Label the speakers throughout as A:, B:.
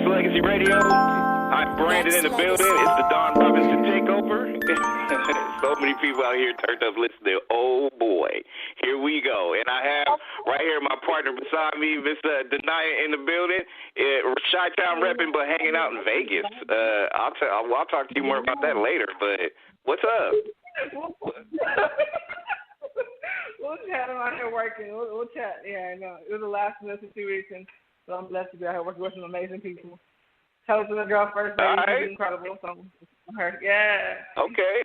A: Nexxlegacy Radio. I'm Brandon in the building. It's the Don Robinson Takeover. So many people out here turned up listening. Oh, boy. Here we go. And I have right here my partner beside me, Miss Denaya in the building. Chi-Town repping, but hanging out in Vegas. I'll talk to you more about that later, but what's up?
B: We'll chat. I'm out here working. We'll chat. Yeah, I know. It was the last of 2 weeks, and so I'm blessed to be out here working with some amazing people. Tell us the girl first, baby.
A: Right.
B: She's incredible. So, her. Yeah.
A: Okay.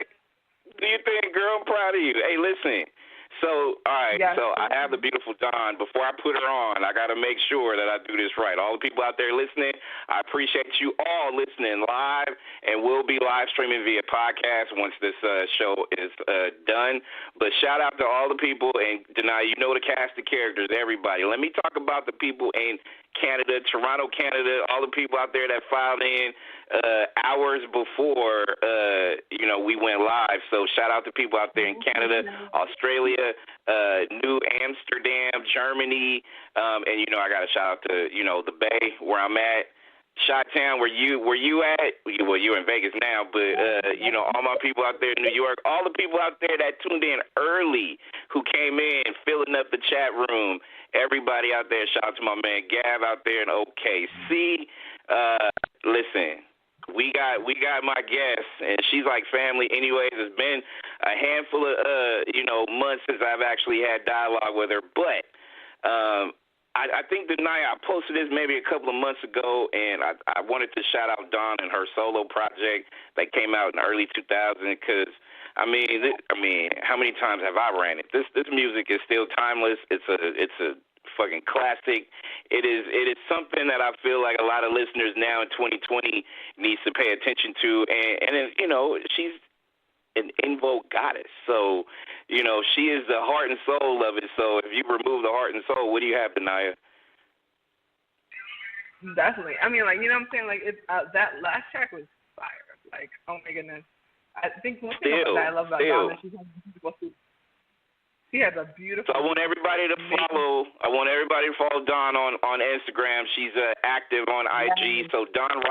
A: Do you think, girl? I'm proud of you. Hey, listen. So, all right, so I have the beautiful Dawn. Before I put her on, I got to make sure that I do this right. All the people out there listening, I appreciate you all listening live, and we'll be live streaming via podcast once this show is done. But shout out to all the people, and Denai, you know the cast of characters, everybody. Let me talk about the people in Canada, Toronto, Canada, all the people out there that filed in hours before, we went live. So shout out to people out there in Canada, Australia, New Amsterdam, Germany, and, I got to shout out to, the Bay where I'm at. Chi-Town, where you at? Well, you're in Vegas now, but, all my people out there in New York, all the people out there that tuned in early who came in, filling up the chat room, everybody out there, shout out to my man Gav out there in OKC. Listen, we got my guest, and she's like family anyways. It's been a handful of, months since I've actually had dialogue with her, but I think Denaya, I posted this maybe a couple of months ago, and I wanted to shout out Dawn and her solo project that came out in early 2000 because, how many times have I ran it? This music is still timeless. It's a fucking classic. It is something that I feel like a lot of listeners now in 2020 needs to pay attention to, and she's an Invogue goddess. So, she is the heart and soul of it. So if you remove the heart and soul, what do you have, Denaya?
B: Definitely. I mean, what I'm saying? That last track was fire. Like, oh my goodness. I think one thing that I love about Donna, she has a beautiful. So
A: I want everybody to follow. Dawn on Instagram. She's active on IG. So Dawn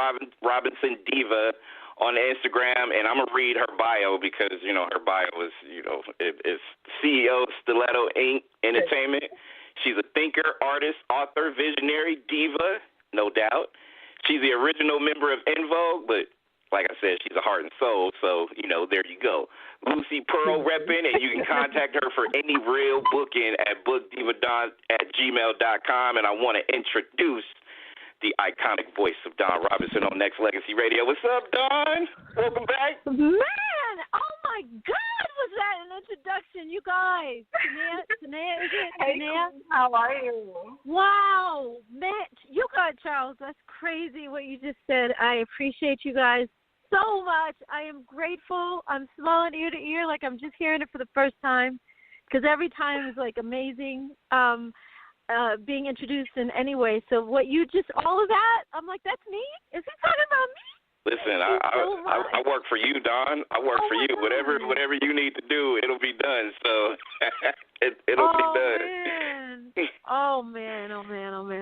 A: Robinson Diva on Instagram, and I'm gonna read her bio because her bio is it's CEO Stiletto Inc. Entertainment. She's a thinker, artist, author, visionary, diva, no doubt. She's the original member of Envogue, but like I said, she's a heart and soul, so, there you go. Lucy Pearl repping, and you can contact her for any real booking at bookdiva.gmail.com, and I want to introduce the iconic voice of Don Robinson on Nexxlegacy Radio. What's up, Don? Welcome back.
C: Man, oh my God, was that an introduction, you guys? Tanea, is it? Tanea?
B: How are you?
C: Wow, man, you guys, Charles, that's crazy what you just said. I appreciate you guys so much. I am grateful. I'm smiling ear to ear like I'm just hearing it for the first time because every time is like amazing. Being introduced in any way. So what you just, all of that, I'm like, that's me? Is he talking about me?
A: Listen, I work for you, Don. I work for you.
C: God.
A: Whatever you need to do, it'll be done. So it'll be done.
C: Oh, man.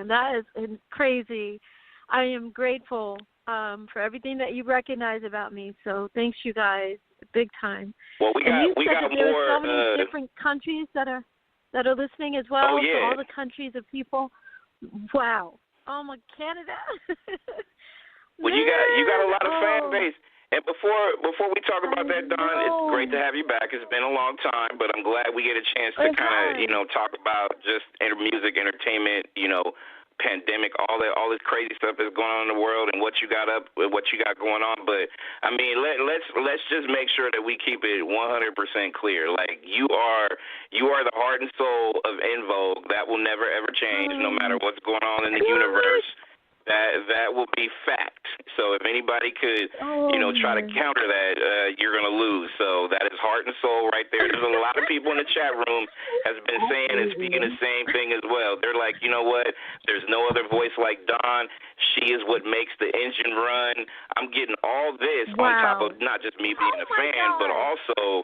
C: That is crazy. I am grateful for everything that you recognize about me. So thanks, you guys, big time.
A: Well, we got more.
C: There are so many different countries that are listening as well.
A: Oh, yeah.
C: So all the countries of people. Wow. Oh, my Canada.
A: Well, you got a lot of fan base. And before we talk about that, Don, it's great to have you back. It's been a long time, but I'm glad we get a chance to kind of, talk about just music, entertainment, pandemic, all this crazy stuff that's going on in the world and what you got going on. But I mean, let's just make sure that we keep it 100% clear. Like you are the heart and soul of Envogue. That will never ever change, no matter what's going on in the universe. That will be fact. So if anybody could, try to counter that, you're going to lose. So that is heart and soul right there. There's a lot of people in the chat room has been saying and speaking the same thing as well. They're like, you know what? There's no other voice like Dawn. She is what makes the engine run. I'm getting all this on top of not just me being a fan, but also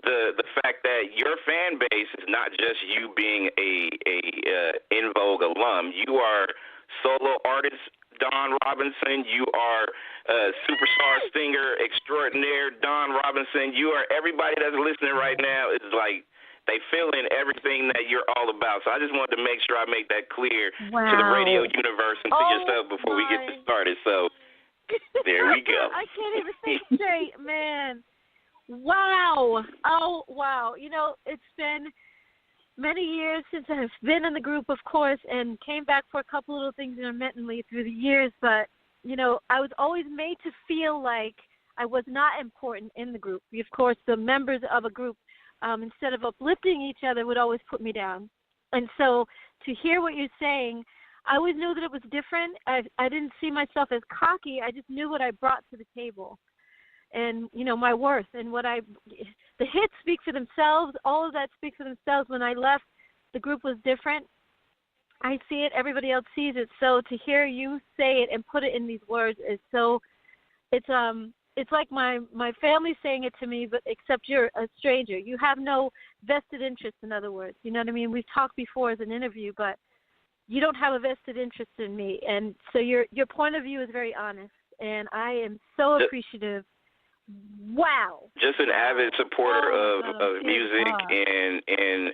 A: the fact that your fan base is not just you being a Invogue alum. You are solo artist, Dawn Robinson. You are superstar singer extraordinaire, Dawn Robinson. You are everybody that's listening right now is like they feel in everything that you're all about. So I just wanted to make sure I make that clear to the radio universe and to yourself before we get started. So there we go.
C: I can't even think straight, man. Wow. Oh, wow. You know, it's been many years since I've been in the group, of course, and came back for a couple little things intermittently through the years. But, you know, I was always made to feel like I was not important in the group. Of course, the members of a group, instead of uplifting each other, would always put me down. And so to hear what you're saying, I always knew that it was different. I didn't see myself as cocky. I just knew what I brought to the table and, you know, my worth and the hits speak for themselves. All of that speaks for themselves. When I left, the group was different. I see it. Everybody else sees it. So to hear you say it and put it in these words is so, it's like my family saying it to me, but except you're a stranger. You have no vested interest, in other words. You know what I mean? We've talked before as an interview, but you don't have a vested interest in me. And so your point of view is very honest, and I am so appreciative. Wow.
A: Just an avid supporter of music and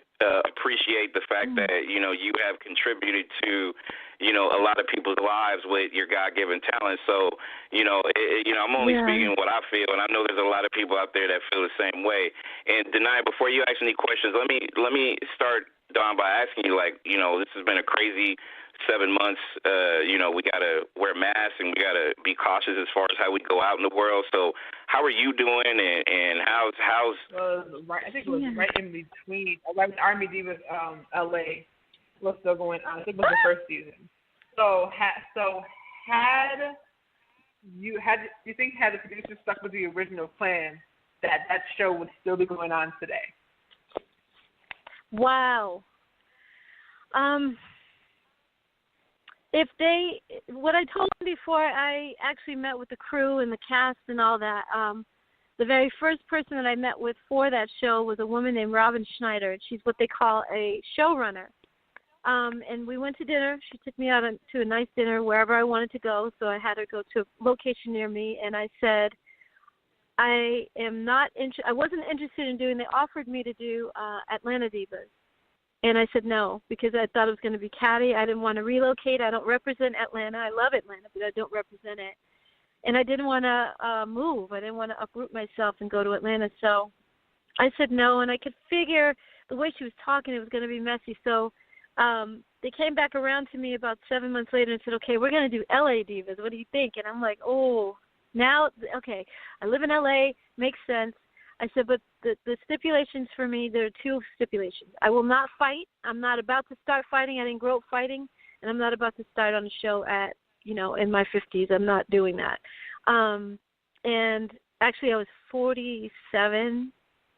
A: appreciate the fact that, you know, you have contributed to, you know, a lot of people's lives with your God-given talent. So, you know, I'm only speaking what I feel, and I know there's a lot of people out there that feel the same way. And Denai, before you ask any questions, let me start, Dawn, by asking you, like, you know, this has been a crazy 7 months. You know, we got to wear masks and we got to be cautious as far as how we go out in the world. So how are you doing, and how's
B: I think it was right in between, right with R&B Divas LA was still going on. I think it was the first season. So had the producers stuck with the original plan, that show would still be going on today?
C: Wow. What I told them before I actually met with the crew and the cast and all that, the very first person that I met with for that show was a woman named Robin Schneider. She's what they call a showrunner. And we went to dinner. She took me out to a nice dinner wherever I wanted to go, so I had her go to a location near me, and I said, I wasn't interested in doing, they offered me to do Atlanta Divas. And I said no, because I thought it was going to be catty. I didn't want to relocate. I don't represent Atlanta. I love Atlanta, but I don't represent it. And I didn't want to move. I didn't want to uproot myself and go to Atlanta. So I said no, and I could figure the way she was talking, it was going to be messy. So they came back around to me about 7 months later and said, okay, we're going to do LA Divas. What do you think? And I'm like, now, okay, I live in LA. Makes sense. I said, but the stipulations for me, there are two stipulations. I will not fight. I'm not about to start fighting. I didn't grow up fighting, and I'm not about to start on a show at, you know, in my 50s. I'm not doing that. And actually I was 47,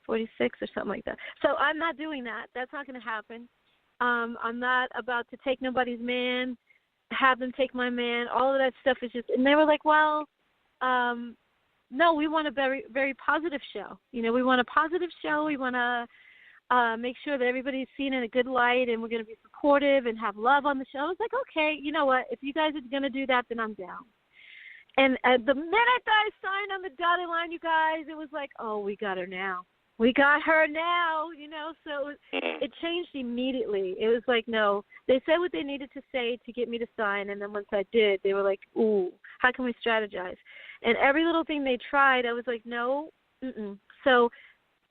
C: 46 or something like that. So I'm not doing that. That's not going to happen. I'm not about to take nobody's man, have them take my man. All of that stuff is just, and they were like, well, no, we want a very, very positive show. You know, we want a positive show. We want to make sure that everybody's seen in a good light, and we're going to be supportive and have love on the show. I was like, okay, you know what? If you guys are going to do that, then I'm down. And the minute that I signed on the dotted line, you guys, it was like, oh, we got her now. We got her now, you know. So it changed immediately. It was like, no. They said what they needed to say to get me to sign, and then once I did, they were like, ooh, how can we strategize? And every little thing they tried, I was like, no. So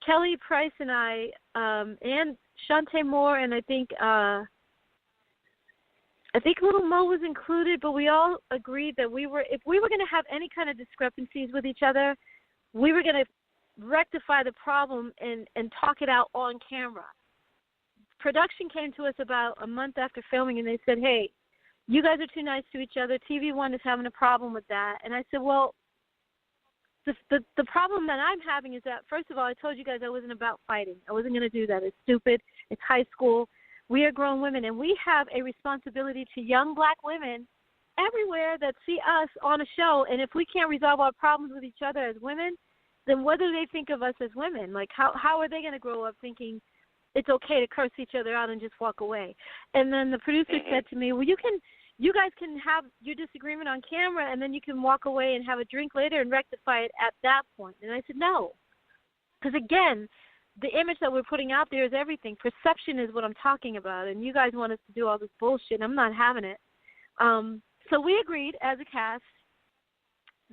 C: Kelly Price and I, and Shantae Moore, and I think Little Mo was included, but we all agreed that if we were going to have any kind of discrepancies with each other, we were going to rectify the problem and talk it out on camera. Production came to us about a month after filming, and they said, hey, you guys are too nice to each other. TV One is having a problem with that. And I said, well, the problem that I'm having is that, first of all, I told you guys I wasn't about fighting. I wasn't going to do that. It's stupid. It's high school. We are grown women, and we have a responsibility to young black women everywhere that see us on a show. And if we can't resolve our problems with each other as women, then what do they think of us as women? Like, how are they going to grow up thinking it's okay to curse each other out and just walk away? And then the producer said to me, well, you you guys can have your disagreement on camera, and then you can walk away and have a drink later and rectify it at that point. And I said, no. Because, again, the image that we're putting out there is everything. Perception is what I'm talking about, and you guys want us to do all this bullshit, and I'm not having it. So we agreed as a cast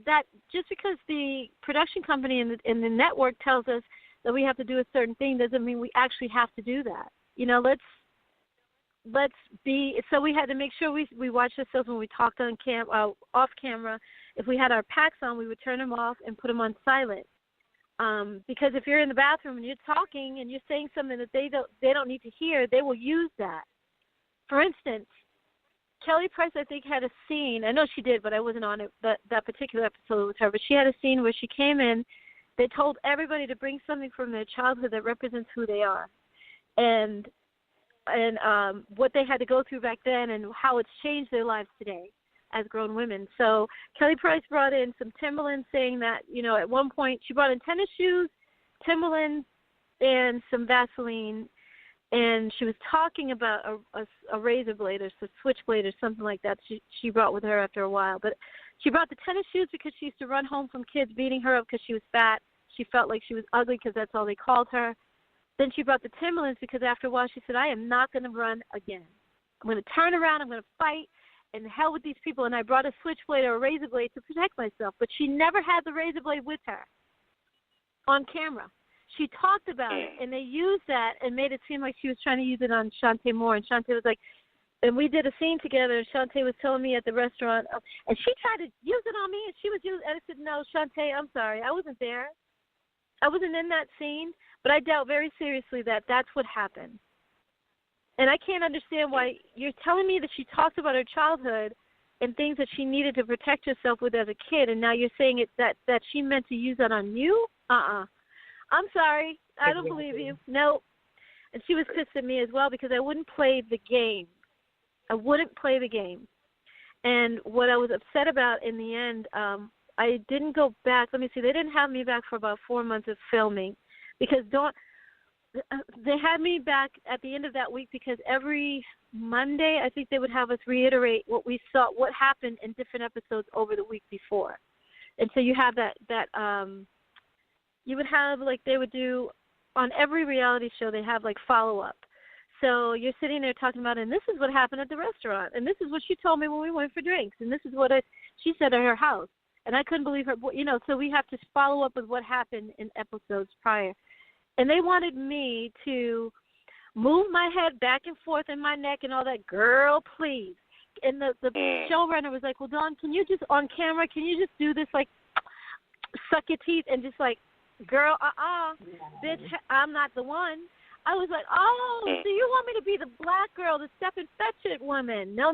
C: that just because the production company and the network tells us that we have to do a certain thing doesn't mean we actually have to do that. You know, let's be. So we had to make sure we watched ourselves when we talked on off camera. If we had our packs on, we would turn them off and put them on silent. Because if you're in the bathroom and you're talking and you're saying something that they don't need to hear, they will use that. For instance, Kelly Price, I think, had a scene. I know she did, but I wasn't on it that particular episode with her. But she had a scene where she came in. They told everybody to bring something from their childhood that represents who they are, and what they had to go through back then, and how it's changed their lives today as grown women. So Kelly Price brought in some Timberlands, saying that, you know, at one point she brought in tennis shoes, Timberlands, and some Vaseline, and she was talking about a razor blade or a switchblade or something like that she brought with her after a while. But she brought the tennis shoes because she used to run home from kids beating her up because she was fat. She felt like she was ugly because that's all they called her. Then she brought the Timberlands because after a while she said, I am not going to run again. I'm going to turn around, I'm going to fight, and the hell with these people. And I brought a switchblade or a razor blade to protect myself. But she never had the razor blade with her on camera. She talked about it, and they used that and made it seem like she was trying to use it on Shantae Moore. And Shantae was like, and we did a scene together, and Shantae was telling me at the restaurant, and she tried to use it on me, and she was using, and I said, no, Shantae, I'm sorry. I wasn't there. I wasn't in that scene, but I doubt very seriously that that's what happened. And I can't understand why you're telling me that she talked about her childhood and things that she needed to protect herself with as a kid, and now you're saying it that she meant to use that on you? I'm sorry. I don't believe you. No. And she was pissed at me as well because I wouldn't play the game. I wouldn't play the game. And what I was upset about in the end, I didn't go back. Let me see. They didn't have me back for about 4 months of filming because they had me back at the end of that week because every Monday I think they would have us reiterate what we saw, what happened in different episodes over the week before. And so you have that you would have, like they would do on every reality show, they have like follow-up. So you're sitting there talking about, and this is what happened at the restaurant, and this is what she told me when we went for drinks, and this is what she said at her house. And I couldn't believe her, you know, so we have to follow up with what happened in episodes prior. And they wanted me to move my head back and forth in my neck and all that, girl, please. And the showrunner was like, well, Dawn, can you just, on camera, can you just do this, like, suck your teeth and just like, girl, bitch, I'm not the one. I was like, oh, so you want me to be the black girl, the step and fetch it woman? No.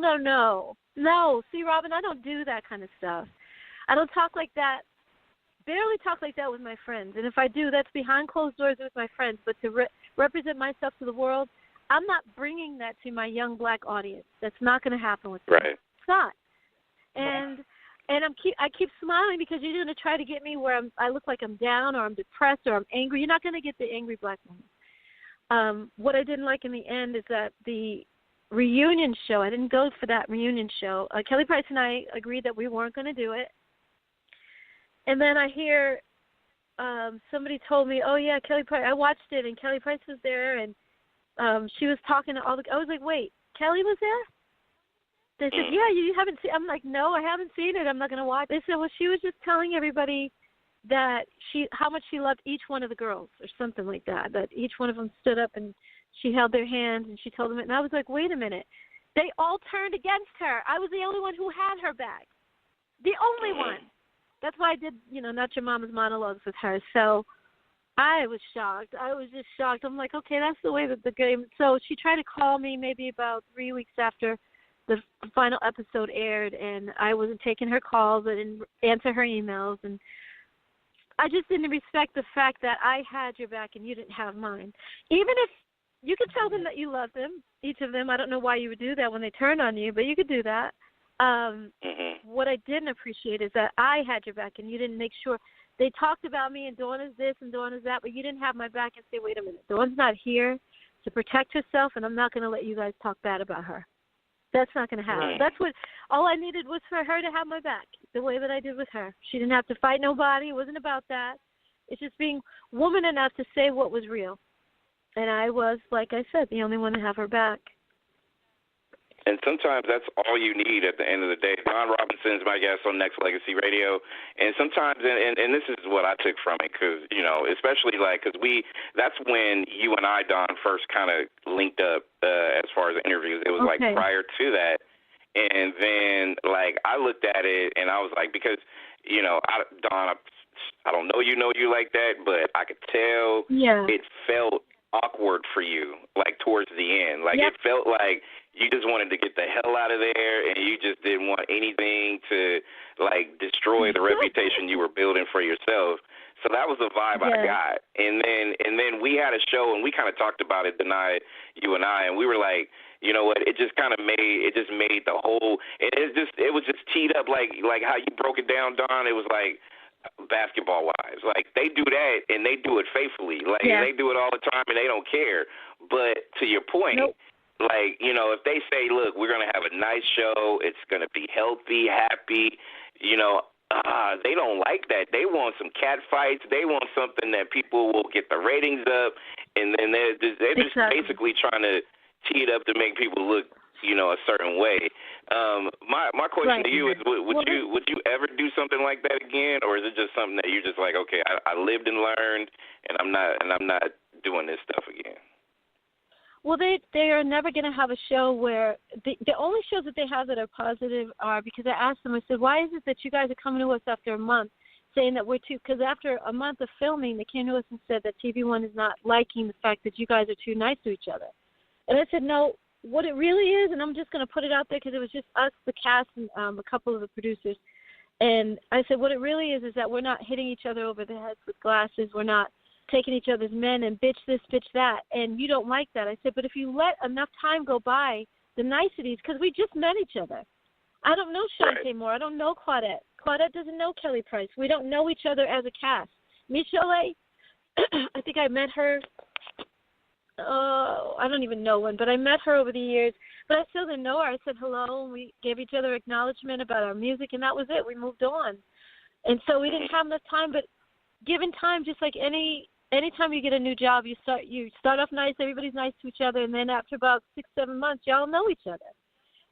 C: No, see, Robin, I don't do that kind of stuff. I don't talk like that, barely talk like that with my friends. And if I do, that's behind closed doors with my friends. But to represent myself to the world, I'm not bringing that to my young black audience. That's not going to happen with me.
A: Right.
C: It's not. And I keep smiling because you're going to try to get me where I look like I'm down or I'm depressed or I'm angry. You're not going to get the angry black woman. What I didn't like in the end is that the reunion show, I didn't go for that reunion show. Kelly Price and I agreed that we weren't going to do it. And then I hear somebody told me, oh, yeah, Kelly Price, I watched it, and Kelly Price was there, and she was talking to all the, I was like, wait, Kelly was there? They said, yeah, you haven't seen, I'm like, no, I haven't seen it, I'm not going to watch. They said, well, she was just telling everybody that how much she loved each one of the girls or something like that each one of them stood up and she held their hands and she told them it. And I was like, wait a minute. They all turned against her. I was the only one who had her back. The only one. That's why I did, Not Your Mama's monologues with her. So I was shocked. I was just shocked. I'm like, okay, that's the way that the game. So she tried to call me maybe about 3 weeks after the final episode aired, and I wasn't taking her calls. I didn't answer her emails, and I just didn't respect the fact that I had your back and you didn't have mine. Even if you could tell them that you loved them, each of them. I don't know why you would do that when they turned on you, but you could do that. What I didn't appreciate is that I had your back and you didn't make sure. They talked about me and Dawn is this and Dawn is that, but you didn't have my back and say, wait a minute, Dawn's not here to protect herself, and I'm not going to let you guys talk bad about her. That's not going to happen.
A: Right.
C: That's what all I needed was for her to have my back, the way that I did with her. She didn't have to fight nobody. It wasn't about that. It's just being woman enough to say what was real. And I was, like I said, the only one to have her back.
A: And sometimes that's all you need at the end of the day. Don Robinson is my guest on Nexxlegacy Radio, and sometimes, and this is what I took from it, because, you know, especially like, because that's when you and I, Don, first kind of linked up as far as interviews. It was like prior to that, and then like I looked at it and I was like, because, you know, Don, I don't know you like that, but I could tell it felt awkward for you, like towards the end. Like it felt like you just wanted to get the hell out of there, and you just didn't want anything to like destroy the reputation you were building for yourself. So that was the vibe I got. And then we had a show, and we kind of talked about it the night, you and I, and we were like, you know what? It just made the whole. It was just teed up like how you broke it down, Don. It was like basketball wise, like they do that and they do it faithfully. Like they do it all the time and they don't care. But to your point. Like, you know, if they say, look, we're going to have a nice show, it's going to be healthy, happy, you know, they don't like that. They want some cat fights. They want something that people will get the ratings up, and then they're just basically trying to tee it up to make people look, you know, a certain way. My question to you is, would you ever do something like that again, or is it just something that you're just like, okay, I lived and learned, and I'm not doing this stuff again?
C: Well, they are never going to have a show where the only shows that they have that are positive are, because I asked them, I said, why is it that you guys are coming to us after a month saying that we're too, because after a month of filming, they came to us and said that TV One is not liking the fact that you guys are too nice to each other. And I said, no, what it really is, and I'm just going to put it out there because it was just us, the cast, and a couple of the producers. And I said, what it really is that we're not hitting each other over the heads with glasses. We're not taking each other's men and bitch this, bitch that, and you don't like that. I said, but if you let enough time go by, the niceties, because we just met each other. I don't know Shantae Moore. I don't know Claudette. Claudette doesn't know Kelly Price. We don't know each other as a cast. Michelle, I think I met her, I don't even know when, but I met her over the years, but I still didn't know her. I said hello, and we gave each other acknowledgement about our music, and that was it. We moved on. And so we didn't have enough time, but given time, just like anytime you get a new job, you start off nice, everybody's nice to each other, and then after about 6-7 months, y'all know each other,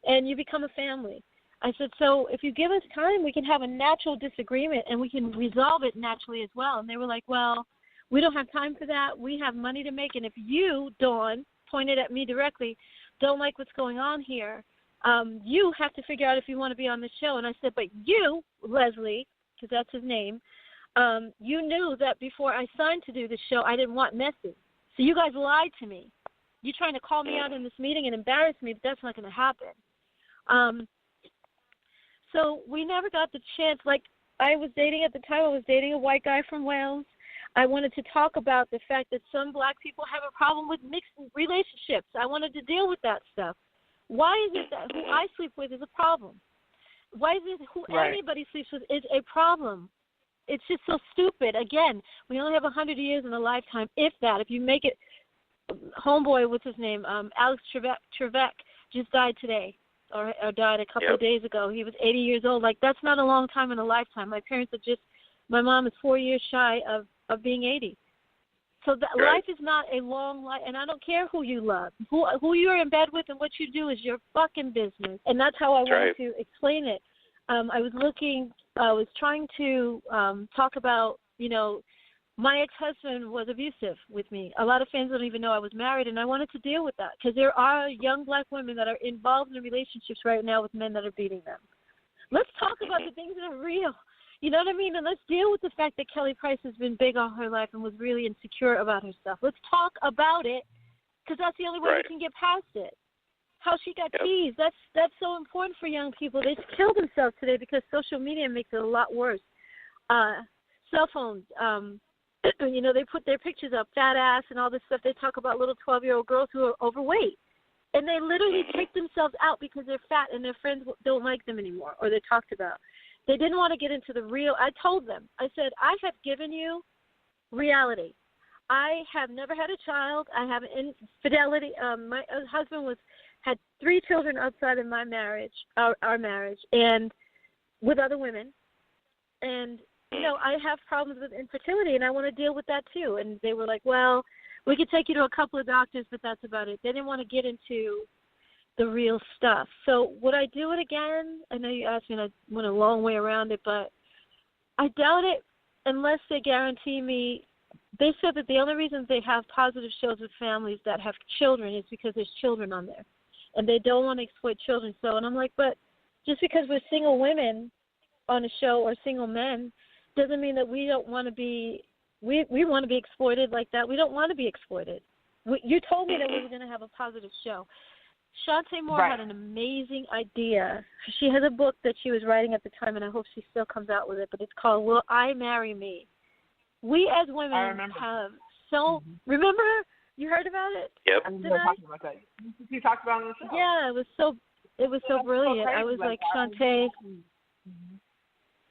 C: and you become a family. I said, so if you give us time, we can have a natural disagreement, and we can resolve it naturally as well. And they were like, well, we don't have time for that. We have money to make, and if you, Dawn, pointed at me directly, don't like what's going on here, you have to figure out if you want to be on the show. And I said, but you, Leslie, because that's his name, you knew that before I signed to do the show, I didn't want messy. So you guys lied to me. You're trying to call me out in this meeting and embarrass me, but that's not going to happen. So we never got the chance. Like, I was dating a white guy from Wales. I wanted to talk about the fact that some black people have a problem with mixed relationships. I wanted to deal with that stuff. Why is it that who I sleep with is a problem? Why is it who anybody sleeps with is a problem? It's just so stupid. Again, we only have 100 years in a lifetime, if that. If you make it, homeboy, what's his name? Alex Trebek just died today, or died a couple of days ago. He was 80 years old. Like, that's not a long time in a lifetime. My mom is 4 years shy of being 80. So life is not a long life, and I don't care who you love. Who you're in bed with and what you do is your fucking business. And that's how I wanted to explain it. I was trying to talk about, you know, my ex-husband was abusive with me. A lot of fans don't even know I was married, and I wanted to deal with that because there are young black women that are involved in relationships right now with men that are beating them. Let's talk about the things that are real. You know what I mean? And let's deal with the fact that Kelly Price has been big all her life and was really insecure about herself. Let's talk about it because that's the only way we can get past it. How she got teased. That's so important for young people. They kill themselves today because social media makes it a lot worse. Cell phones, you know, they put their pictures up, fat ass and all this stuff. They talk about little 12-year-old girls who are overweight. And they literally take themselves out because they're fat and their friends don't like them anymore or they're talked about. They didn't want to get into the real. I told them, I said, I have given you reality. I have never had a child. I have infidelity. My husband had 3 children outside of my marriage, our marriage, and with other women. And, you know, I have problems with infertility, and I want to deal with that too. And they were like, well, we could take you to a couple of doctors, but that's about it. They didn't want to get into the real stuff. So would I do it again? I know you asked me, and I went a long way around it, but I doubt it unless they guarantee me. They said that the only reason they have positive shows with families that have children is because there's children on there, and they don't want to exploit children. So, and I'm like, but just because we're single women on a show or single men doesn't mean that we don't want to be, we want to be exploited like that. We don't want to be exploited. You told me that we were going to have a positive show. Shantae Moore had an amazing idea. She has a book that she was writing at the time, and I hope she still comes out with it, but it's called Will I Marry Me? We as women have so, remember? You heard about it?
A: Yep.
B: I remember talking about that. You talked about it on the show.
C: Yeah, it was so brilliant. I was like, Shantae,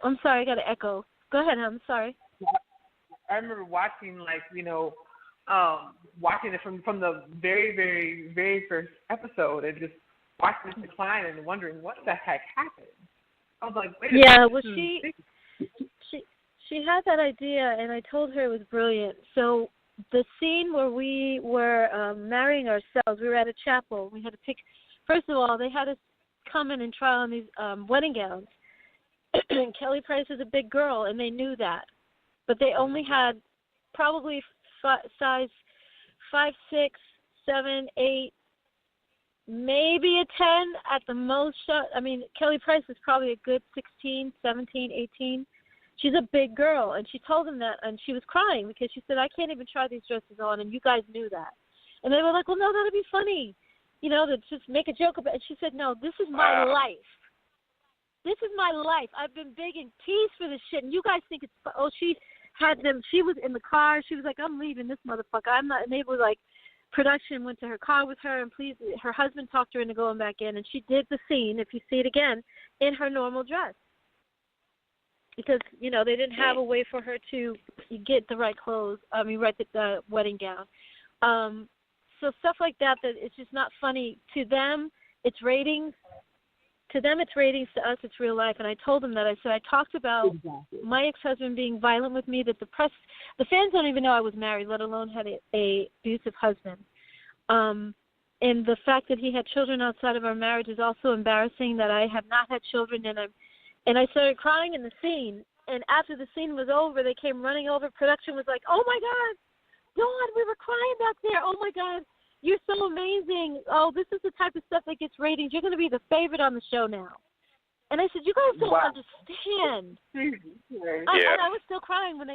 C: I'm sorry, I got an echo. Go ahead, I'm sorry.
B: I remember watching, like, you know, watching it from the very, very, very first episode and just watching it decline and wondering what the heck happened. I was like, wait a minute.
C: Yeah, well, she had that idea, and I told her it was brilliant. So the scene where we were marrying ourselves, we were at a chapel. We had to pick, first of all, they had us come in and try on these wedding gowns. And Kelly Price is a big girl, and they knew that. But they only had probably size 5, 6, 7, 8, maybe a 10 at the most. I mean, Kelly Price is probably a good 16, 17, 18. She's a big girl, and she told them that, and she was crying because she said, I can't even try these dresses on, and you guys knew that. And they were like, well, no, that'd be funny, you know, to just make a joke about it. And she said, no, this is my life. This is my life. I've been begging peace for this shit, and you guys think it's, oh, she had them, she was in the car. She was like, I'm leaving this motherfucker. I'm not, and they were like, production went to her car with her, and please, her husband talked her into going back in, and she did the scene, if you see it again, in her normal dress. Because, you know, they didn't have a way for her to get the right clothes, the wedding gown. So stuff like that it's just not funny. To them, it's ratings. To them, it's ratings. To us, it's real life. And I told them that. I said, I talked about my ex-husband being violent with me, that the fans don't even know I was married, let alone had a abusive husband. And the fact that he had children outside of our marriage is also embarrassing, that I have not had children, and I started crying in the scene. And after the scene was over, they came running over. Production was like, oh, my God, Dawn, we were crying back there. Oh, my God, you're so amazing. Oh, this is the type of stuff that gets ratings. You're going to be the favorite on the show now. And I said, you guys don't understand. And I was still crying when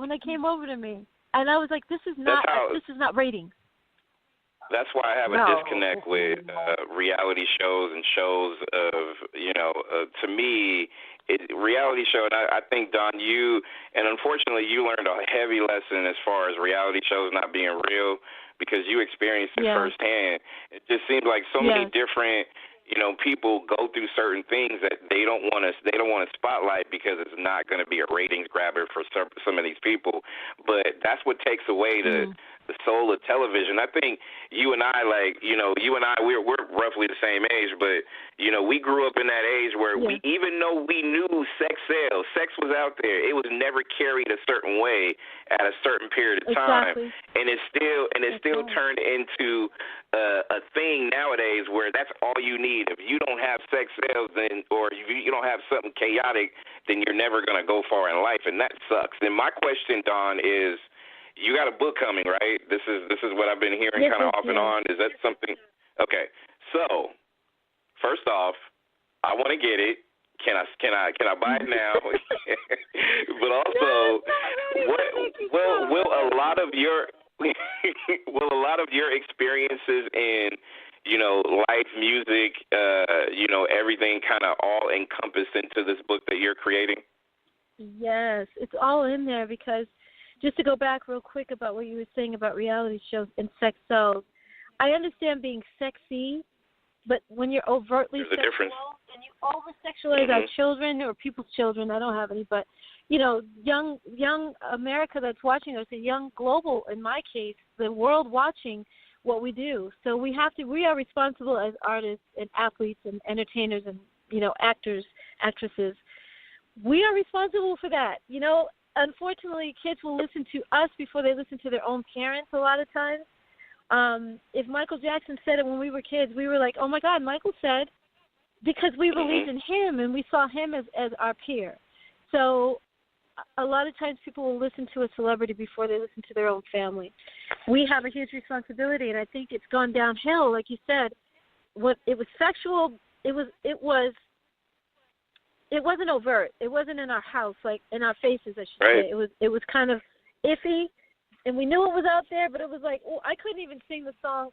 C: they came over to me. And I was like, this is not ratings.
A: That's why I have a disconnect with reality shows and shows of, you know, to me, reality show, and I think, Don, and unfortunately you learned a heavy lesson as far as reality shows not being real because you experienced it firsthand. It just seems like so many different, you know, people go through certain things that they don't want to spotlight because it's not going to be a ratings grabber for some of these people. But that's what takes away the soul of television. I think you and I, we're roughly the same age, but, you know, we grew up in that age where we, even though we knew sex sells, sex was out there, it was never carried a certain way at a certain period of time. And it still turned into a thing nowadays where that's all you need. If you don't have sex sales, or if you don't have something chaotic, then you're never going to go far in life, and that sucks. And my question, Dawn, is, you got a book coming, right? This is what I've been hearing kind of off and on. Is that something? Okay. So, first off, I want to get it. Can I buy it now? But also, will a lot of your experiences in, you know, life, music, you know, everything kind of all encompassed into this book that you're creating?
C: Yes, it's all in there because. Just to go back real quick about what you were saying about reality shows and sex sells, I understand being sexy, but when you're overtly sexual and you over-sexualize our children or people's children, I don't have any, but, you know, young America that's watching us, a young global, in my case, the world watching, what we do. So we are responsible as artists and athletes and entertainers and, actors, actresses. We are responsible for that. Unfortunately, kids will listen to us before they listen to their own parents a lot of times. If Michael Jackson said it when we were kids, we were like, oh, my God, Michael said, because we believed in him and we saw him as our peer. So a lot of times people will listen to a celebrity before they listen to their own family. We have a huge responsibility, and I think it's gone downhill, like you said. It was sexual. It wasn't overt. It wasn't in our house, like in our faces, I should say. It was kind of iffy, and we knew it was out there, but it was like, I couldn't even sing the song,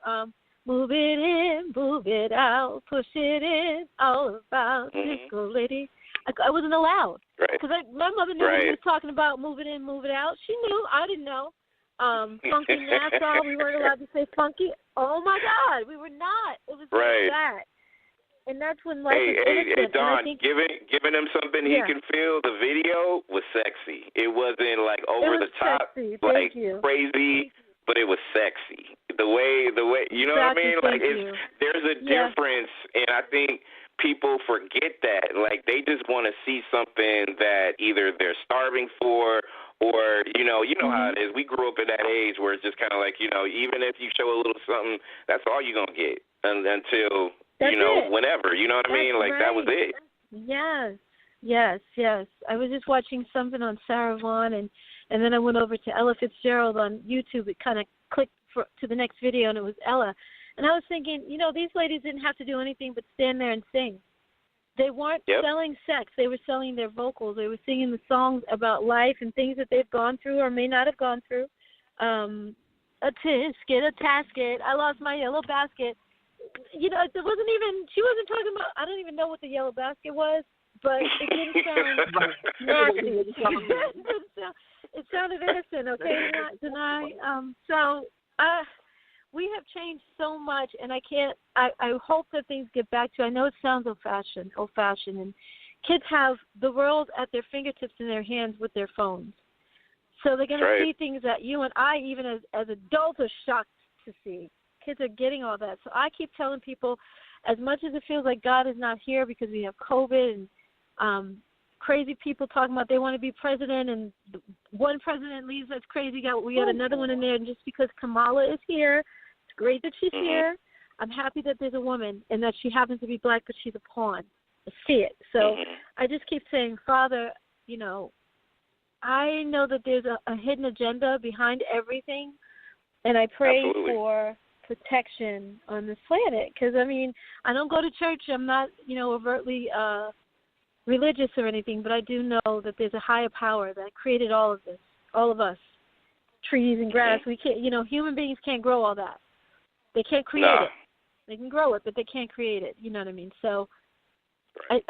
C: move it in, move it out, push it in, all about disco lady. I wasn't allowed. Because my mother knew what he was talking about, move it in, move it out. She knew. I didn't know. Funky Nassau, we weren't allowed to say funky. Oh, my God, we were not. It was like that. And that's when life is innocent.
A: Hey, Don,
C: I think,
A: giving him something he can feel, the video was sexy. It wasn't like over the top,
C: sexy.
A: like crazy, but it was sexy. The way, you know what I mean? Like there's a difference, and I think people forget that. Like they just want to see something that either they're starving for, or you know how it is. We grew up in that age where it's just kind of like even if you show a little something, that's all you're gonna get until. Whenever, you know what I mean? Like, that was it.
C: Yes. I was just watching something on Sarah Vaughan, and then I went over to Ella Fitzgerald on YouTube. It kind of clicked to the next video, and it was Ella. And I was thinking, these ladies didn't have to do anything but stand there and sing. They weren't selling sex. They were selling their vocals. They were singing the songs about life and things that they've gone through or may not have gone through. A tisket, a tasket, I lost my yellow basket. It wasn't even, she wasn't talking about, I don't even know what the yellow basket was, but it didn't sound nasty. It sounded innocent, okay, So we have changed so much, and I hope that things get back to, I know it sounds old-fashioned, and kids have the world at their fingertips in their hands with their phones. So they're going to see things that you and I, even as adults, are shocked to see. Kids are getting all that. So I keep telling people, as much as it feels like God is not here because we have COVID and crazy people talking about they want to be president, and one president leaves, that's crazy. We got another one in there, and just because Kamala is here, it's great that she's here. I'm happy that there's a woman and that she happens to be black, but she's a pawn. I see it. So I just keep saying, Father, I know that there's a hidden agenda behind everything, and I pray for protection on this planet, because I don't go to church. I'm not overtly religious or anything, but I do know that there's a higher power that created all of this, all of us, trees and grass. We can't, human beings can't grow all that. They can't create it. They can grow it, but they can't create it. You know what I mean? So I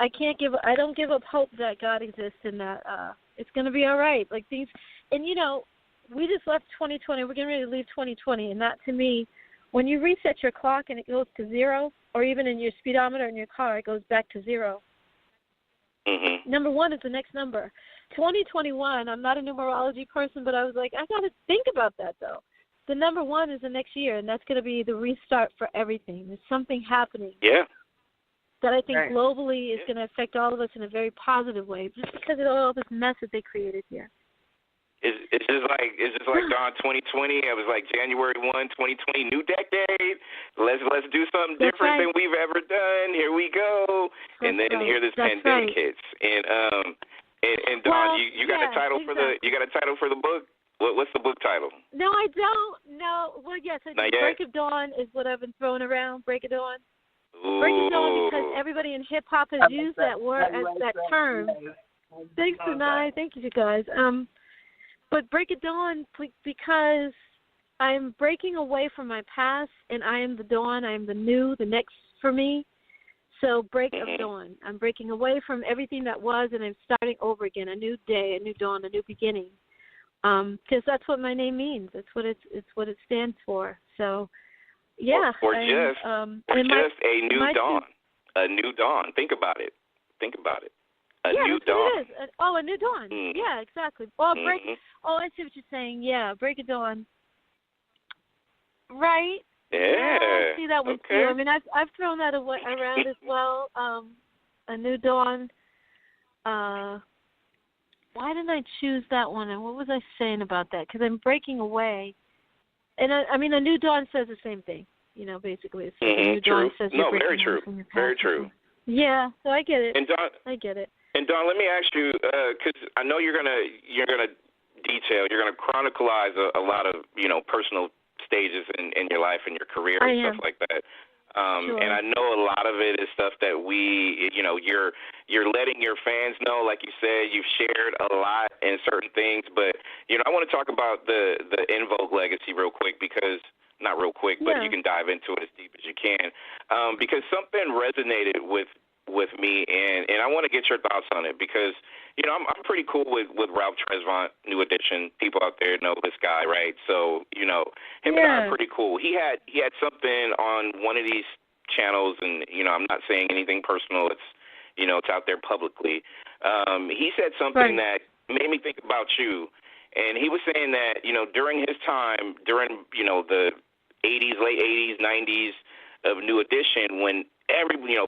C: don't give up hope that God exists and that it's going to be all right. Like things, and we just left 2020. We're getting ready to leave 2020, and that to me, when you reset your clock and it goes to zero, or even in your speedometer in your car, it goes back to zero. Number one is the next number. 2021, I'm not a numerology person, but I was like, I got to think about that, though. The number one is the next year, and that's going to be the restart for everything. There's something happening that I think globally is going to affect all of us in a very positive way, just because of all this mess that they created here.
A: It's just like Dawn 2020. It was like January 1, 2020, new decade. Let's do something different than we've ever done. Here we go. And then here this pandemic hits. And Dawn, you got a title for the book? What's the book title?
C: No, I don't. No. Well, yes, I do. Break of Dawn is what I've been throwing around. Break of Dawn.
A: Ooh.
C: Break of Dawn, because everybody in hip hop has used that word as that term. Thanks, Denai. Thank you, guys. But Break of Dawn, because I'm breaking away from my past, and I am the dawn. I am the new, the next for me. So Break of Dawn. I'm breaking away from everything that was, and I'm starting over again, a new day, a new dawn, a new beginning. Because that's what my name means. It's what it stands for. So, yeah.
A: Or just a new dawn. A new dawn. Think about it. A new dawn.
C: It is. A new dawn. Yeah, exactly. Well, I see what you're saying. Yeah, Break of Dawn. Right. I see that one too. I mean, I've thrown that around as well. A New Dawn. Why didn't I choose that one? And what was I saying about that? Because I'm breaking away. And I mean, A New Dawn says the same thing. You know, basically, it's like A New Dawn says you're breaking away from your past.
A: Very true.
C: Yeah, so I get it.
A: And Dawn,
C: I get it.
A: And Dawn, let me ask you, because I know you're gonna detail, you're gonna chronicleize a lot of personal stages in your life and your career and stuff like that.
C: Sure.
A: And I know a lot of it is stuff that you're letting your fans know. Like you said, you've shared a lot in certain things, but I want to talk about the Envogue legacy real quick, because not real quick, but you can dive into it as deep as you can, because something resonated with me, and I want to get your thoughts on it, because I'm pretty cool with Ralph Tresvant, New Edition. People out there know this guy, right? So him and I are pretty cool. He had something on one of these channels, and I'm not saying anything personal. It's it's out there publicly. He said something that made me think about you, and he was saying that during his time, during the 80s, late 80s, 90s of New Edition, when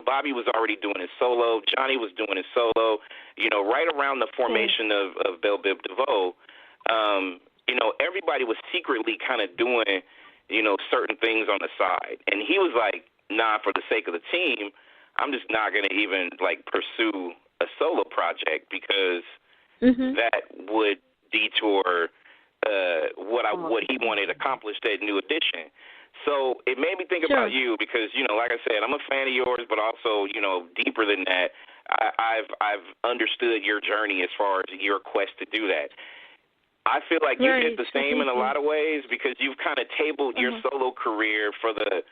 A: Bobby was already doing his solo, Johnny was doing his solo, right around the formation of Belle Biv DeVoe, everybody was secretly kind of doing, certain things on the side. And he was like, nah, for the sake of the team, I'm just not going to even, pursue a solo project, because that would detour what he wanted accomplished at New Edition. So it made me think about you, because like I said, I'm a fan of yours, but also deeper than that, I've understood your journey as far as your quest to do that. I feel like you did the same in a lot of ways, because you've kind of tabled your solo career for the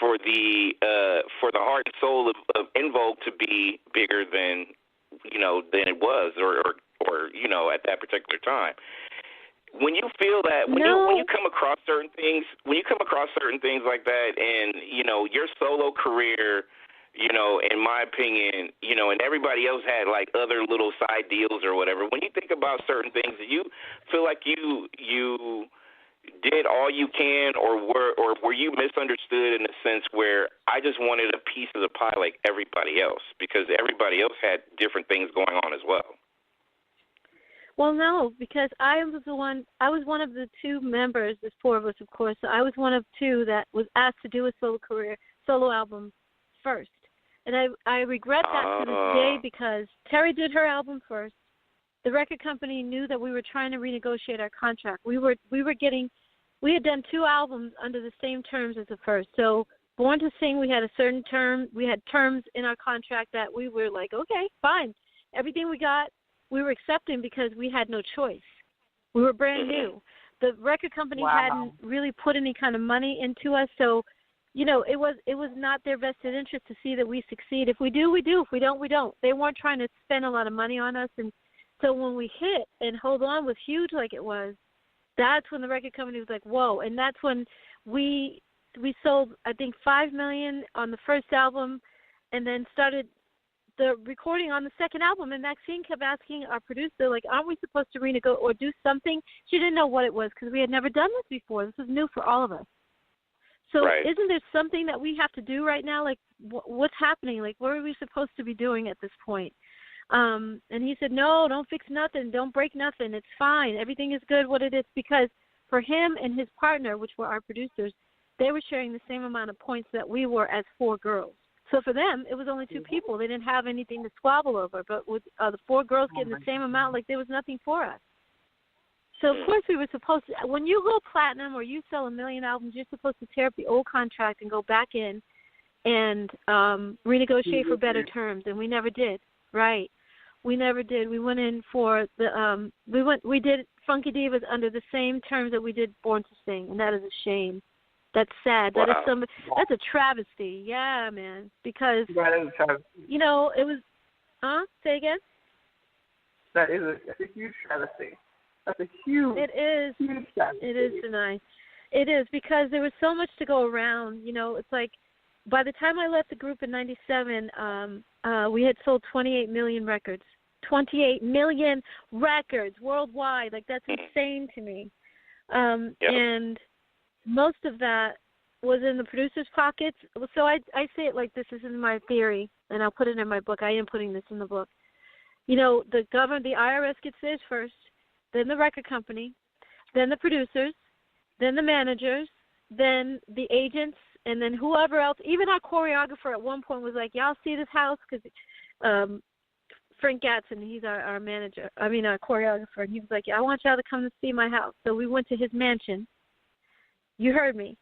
A: heart and soul of Invogue to be bigger than it was, or at that particular time. When you feel that, when you come across certain things, like that, and your solo career, in my opinion, and everybody else had other little side deals or whatever. When you think about certain things, do you feel like you did all you can, or were you misunderstood in the sense where I just wanted a piece of the pie like everybody else, because everybody else had different things going on as well?
C: Well, no, because I was one of the two members. There's four of us, of course. So I was one of two that was asked to do a solo album first. And I regret that to this day, because Terry did her album first. The record company knew that we were trying to renegotiate our contract. We had done two albums under the same terms as the first. So Born to Sing, we had a certain term. We had terms in our contract that we were like, okay, fine. Everything we got, we were accepting, because we had no choice. We were brand new. The record company hadn't really put any kind of money into us, so it was not their vested interest to see that we succeed. If we do, we do. If we don't, we don't. They weren't trying to spend a lot of money on us, and so when we hit and Hold On was huge like it was, that's when the record company was like, whoa, and that's when we sold, I think, 5 million on the first album, and then started the recording on the second album, and Maxine kept asking our producer, aren't we supposed to renegotiate or do something? She didn't know what it was, because we had never done this before. This was new for all of us. So isn't there something that we have to do right now? What's happening? What are we supposed to be doing at this point? And he said, no, don't fix nothing. Don't break nothing. It's fine. Everything is good what it is, because for him and his partner, which were our producers, they were sharing the same amount of points that we were as four girls. So for them, it was only two people. They didn't have anything to squabble over. But with the four girls getting the same amount, there was nothing for us. So, of course, we were supposed to, when you go platinum or you sell 1 million albums, you're supposed to tear up the old contract and go back in and renegotiate for better terms. And we never did. Right. We never did. We went in for we did Funky Divas under the same terms that we did Born to Sing. And that is a shame. That's sad. That is that's a travesty. Yeah, man. Because
B: that is a travesty.
C: It was. Say again.
B: That's a huge travesty. That's a huge.
C: It is.
B: Huge travesty.
C: It is tonight. It is, because there was so much to go around. It's like by the time I left the group in '97, we had sold 28 million records. 28 million records worldwide. That's insane to me. And most of that was in the producer's pockets. So I say it like this is in my theory, and I'll put it in my book. I am putting this in the book. You know, the IRS gets theirs first, then the record company, then the producers, then the managers, then the agents, and then whoever else. Even our choreographer at one point was like, y'all see this house? Because Frank Gatson, he's our manager, our choreographer, and he was like, yeah, I want y'all to come to see my house. So we went to his mansion. You heard me.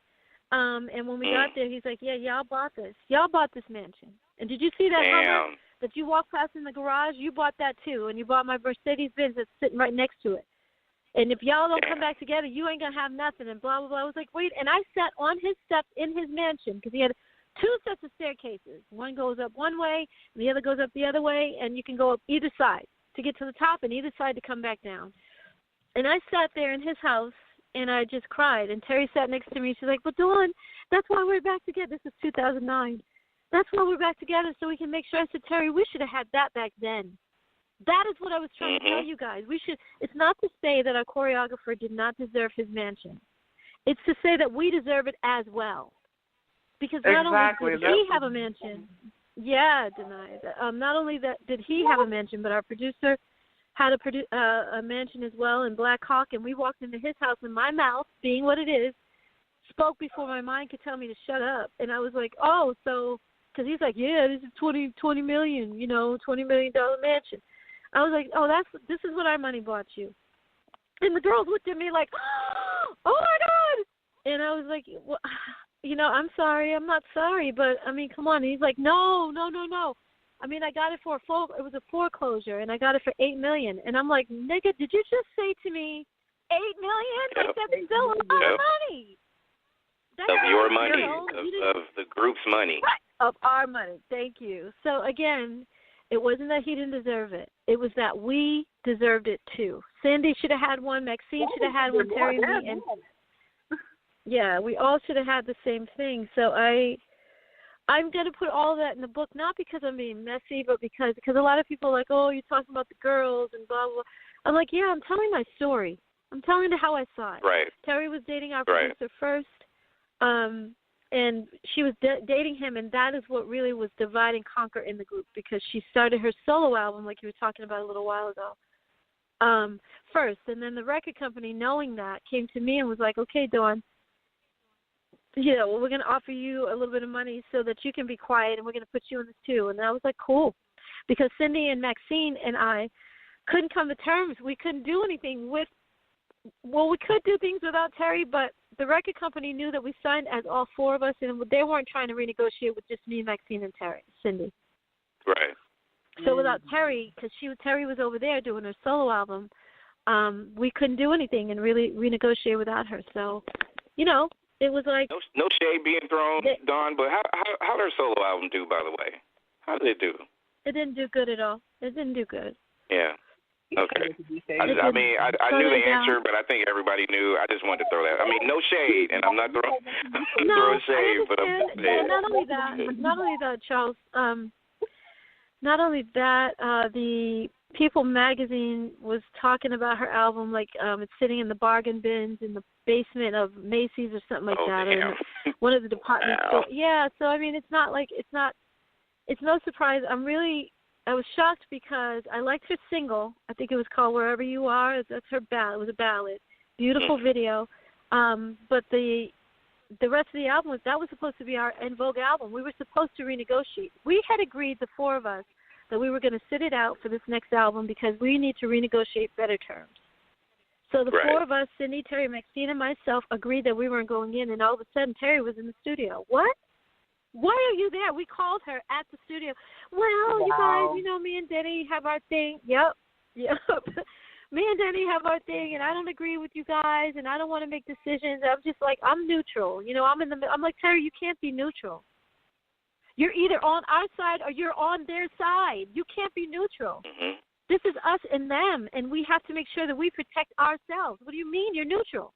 C: And when we got there, he's like, yeah, y'all bought this. Y'all bought this mansion. And did you see that Hummer that you walked past in the garage? You bought that too. And you bought my Mercedes-Benz that's sitting right next to it. And if y'all don't come back together, you ain't going to have nothing, and blah, blah, blah. I was like, wait. And I sat on his steps in his mansion because he had 2 sets of staircases. One goes up one way, and the other goes up the other way, and you can go up either side to get to the top and either side to come back down. And I sat there in his house, and I just cried. And Terry sat next to me. She's like, but Dawn, that's why we're back together. This is 2009. That's why we're back together, so we can make sure. I said, Terry, we should have had that back then. That is what I was trying to tell you guys. It's not to say that our choreographer did not deserve his mansion. It's to say that we deserve it as well. Because not only did he have a mansion, not only did he have a mansion, but our producer had a mansion as well in Black Hawk, and we walked into his house, and my mouth, being what it is, spoke before my mind could tell me to shut up. And I was like, oh, so, because he's like, yeah, this is $20 million, $20 million mansion. I was like, oh, this is what our money bought you. And the girls looked at me like, oh, my God. And I was like, well, I'm sorry. I'm not sorry. But, I mean, come on. And he's like, no. I mean, I got it it was a foreclosure, and I got it for $8 million. And I'm like, nigga, did you just say to me $8 million? Like, that's still a lot of money. That's
A: of your money, of the group's money.
C: Right, of our money. Thank you. So, again, it wasn't that he didn't deserve it. It was that we deserved it, too. Cindy should have had one. Maxine should have had one. Terry, me, and yeah, we all should have had the same thing. So I'm going to put all of that in the book, not because I'm being messy, but because a lot of people are like, oh, you're talking about the girls and blah, blah, blah. I'm like, yeah, I'm telling my story. I'm telling you how I saw it.
A: Right.
C: Terry was dating our producer first, and she was dating him, and that is what really was divide and conquer in the group, because she started her solo album, like you were talking about a little while ago, first. And then the record company, knowing that, came to me and was like, okay, Dawn, we're going to offer you a little bit of money so that you can be quiet, and we're going to put you in this too. And I was like, cool. Because Cindy and Maxine and I couldn't come to terms. We couldn't do anything we could do things without Terry, but the record company knew that we signed as all 4 of us, and they weren't trying to renegotiate with just me, Maxine, and Cindy.
A: Right.
C: So without Terry, because Terry was over there doing her solo album, we couldn't do anything and really renegotiate without her. So, it was like
A: no shade being thrown, Dawn. But how did her solo album do, by the way? How did it do?
C: It didn't do good at all. It didn't do good.
A: Yeah. Okay. I knew the answer, but I think everybody knew. I just wanted to throw that. I mean, no shade, and I'm not throwing shade, but
C: not only that, Charles. Not only that, the People magazine was talking about her album like it's sitting in the bargain bins in the basement of Macy's or something like that,
A: damn.
C: or one of the department stores. Yeah, so I mean, it's no surprise. I was shocked because I liked her single. I think it was called Wherever You Are. That's her ballad. It was a ballad. Beautiful video. But the rest of the album that was supposed to be our En Vogue album. We were supposed to renegotiate. We had agreed, the 4 of us, that we were going to sit it out for this next album because we need to renegotiate better terms. So the 4 of us, Cindy, Terry, Maxine, and myself, agreed that we weren't going in, and all of a sudden Terry was in the studio. What? Why are you there? We called her at the studio. Well, you guys, me and Denny have our thing. Yep. Me and Denny have our thing, and I don't agree with you guys, and I don't want to make decisions. I'm just like, I'm neutral. I'm like, Terry, you can't be neutral. You're either on our side or you're on their side. You can't be neutral.
A: Mm-hmm.
C: This is us and them, and we have to make sure that we protect ourselves. What do you mean you're neutral?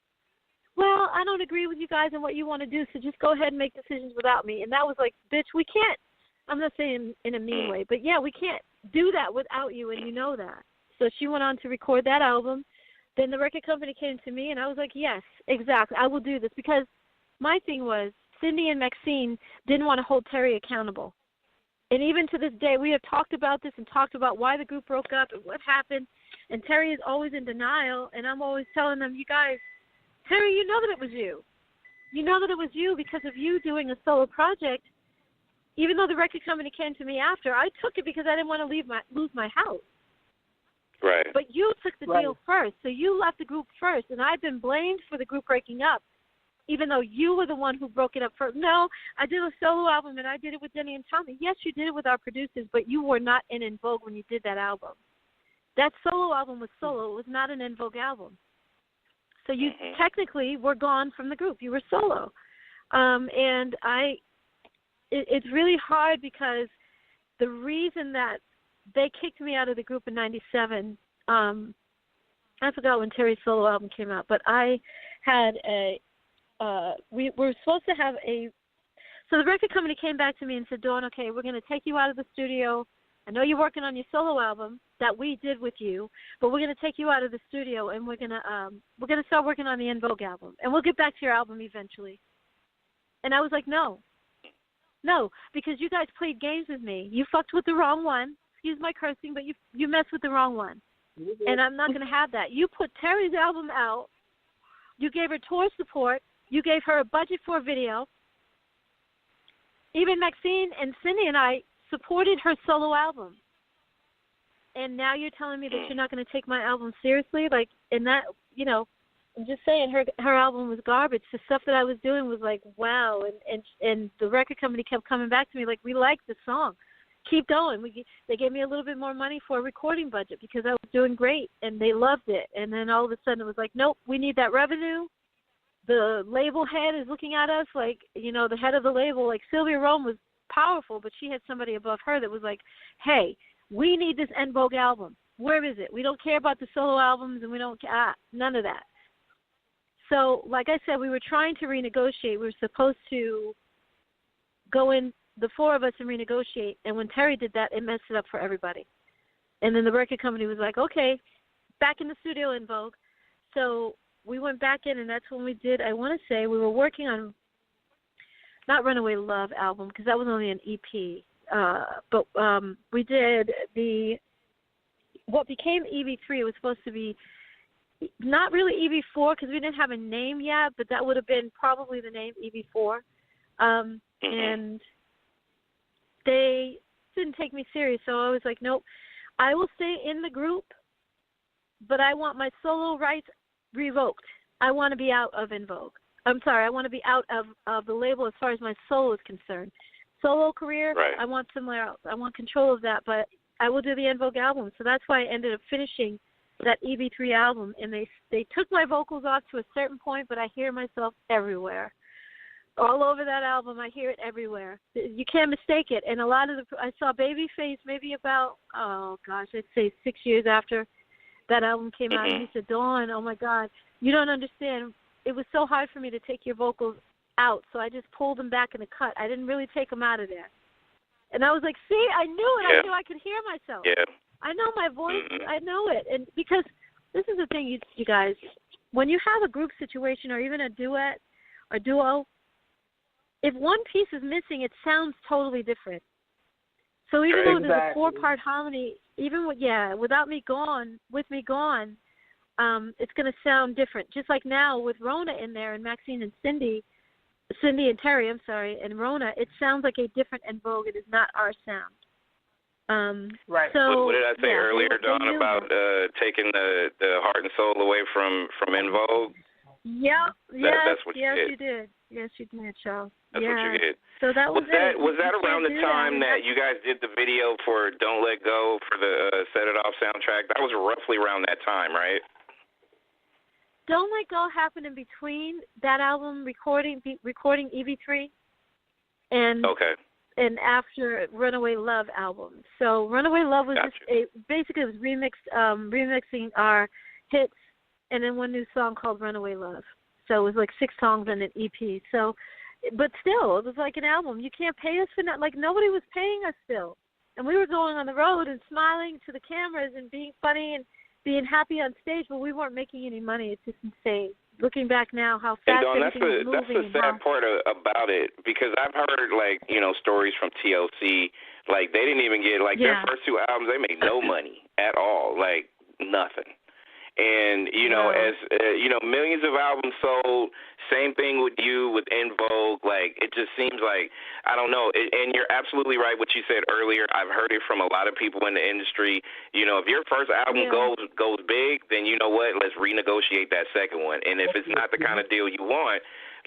C: Well, I don't agree with you guys on what you want to do, so just go ahead and make decisions without me. And that was like, bitch, we can't. I'm not saying in a mean way, but, yeah, we can't do that without you, and you know that. So she went on to record that album. Then the record company came to me, and I was like, yes, exactly, I will do this. Because my thing was, Cindy and Maxine didn't want to hold Terry accountable. And even to this day, we have talked about this and talked about why the group broke up and what happened. And Terry is always in denial, and I'm always telling them, you guys, Terry, you know that it was you. You know that it was you because of you doing a solo project. Even though the record company came to me after, I took it because I didn't want to lose my house.
A: Right.
C: But you took the deal first, so you left the group first, and I've been blamed for the group breaking up, even though you were the one who broke it up first. No, I did a solo album, and I did it with Denny and Tommy. Yes, you did it with our producers, but you were not in Invogue when you did that album. That solo album was solo. It was not an Invogue album. So you technically were gone from the group. You were solo. And it's really hard because the reason that they kicked me out of the group in 97, I forgot when Terry's solo album came out, but I had we were supposed to have so the record company came back to me and said, Dawn, okay, we're going to take you out of the studio. I know you're working on your solo album that we did with you, but we're going to take you out of the studio and we're going to start working on the En Vogue album, and we'll get back to your album eventually. And I was like, no, because you guys played games with me. You fucked with the wrong one. Excuse my cursing, but you messed with the wrong one, and I'm not going to have that. You put Terry's album out. You gave her tour support. You gave her a budget for a video. Even Maxine and Cindy and I supported her solo album, and now you're telling me that you're not going to take my album seriously? Like, and that, I'm just saying her album was garbage. The stuff that I was doing was like, wow, and the record company kept coming back to me like, we like the song, keep going. They gave me a little bit more money for a recording budget because I was doing great, and they loved it. And then all of a sudden it was like, nope, we need that revenue. The label head is looking at us like, the head of the label, like Sylvia Rome was powerful, but she had somebody above her that was like, hey, we need this En Vogue album. Where is it? We don't care about the solo albums, and we don't none of that. So, like I said, we were trying to renegotiate. We were supposed to go in, the four of us, and renegotiate, and when Terry did that, it messed it up for everybody. And then the record company was like, okay, back in the studio, En Vogue. So we went back in, and that's when we did, I want to say, we were working on not Runaway Love album because that was only an EP, but we did what became EV3. It was supposed to be not really EV4 because we didn't have a name yet, but that would have been probably the name EV4. And they didn't take me serious, so I was like, nope, I will stay in the group, but I want my solo rights revoked. I want to be out of Invogue. I'm sorry, I want to be out of the label as far as my solo is concerned. Solo career, right. I want somewhere else. I want control of that, but I will do the En Vogue album. So that's why I ended up finishing that EV3 album, and they took my vocals off to a certain point, but I hear myself everywhere. All over that album, I hear it everywhere. You can't mistake it. And a lot of I saw Babyface maybe about, I'd say 6 years after that album came out, and he said, Dawn, oh my God, you don't understand. It was so hard for me to take your vocals out, so I just pulled them back in a cut. I didn't really take them out of there. And I was like, see, I knew it. Yeah. I knew I could hear myself. Yeah. I know my voice. I know it. And because this is the thing, you guys, when you have a group situation or even a duet or duo, if one piece is missing, it sounds totally different. So even though there's a 4-part harmony, even without me gone, with me gone, it's going to sound different. Just like now with Rona in there and Maxine and Cindy and Terry, and Rona, it sounds like a different En Vogue. It is not our sound. Right. So
A: what did I say earlier, Dawn, about taking the heart and soul away from En Vogue?
C: Yeah.
A: That's what you did.
C: You did. Yes, you did, Charles.
A: That's what you did.
C: So that was it.
A: Was that around the time that you guys did the video for Don't Let Go for the Set It Off soundtrack? That was roughly around that time, right?
C: Don't Let Go happened in between that album recording EV3 and after Runaway Love album. So Runaway Love was basically it was remixing our hits and then one new song called Runaway Love. So it was like 6 songs and an EP. So, but still, it was like an album. You can't pay us for that. Like nobody was paying us still, and we were going on the road and smiling to the cameras and being funny and being happy on stage, but we weren't making any money. It's just insane. looking back now, how fast everything was moving.
A: That's the sad part about it, because I've heard, like, stories from TLC, like, they didn't even get, like, their first 2 albums, they made no money at all, like, nothing. And, as, millions of albums sold, same thing with you, with En Vogue. Like, it just seems like, I don't know. And you're absolutely right what you said earlier. I've heard it from a lot of people in the industry. If your first album goes big, then you know what? Let's renegotiate that second one. And if it's not the kind of deal you want,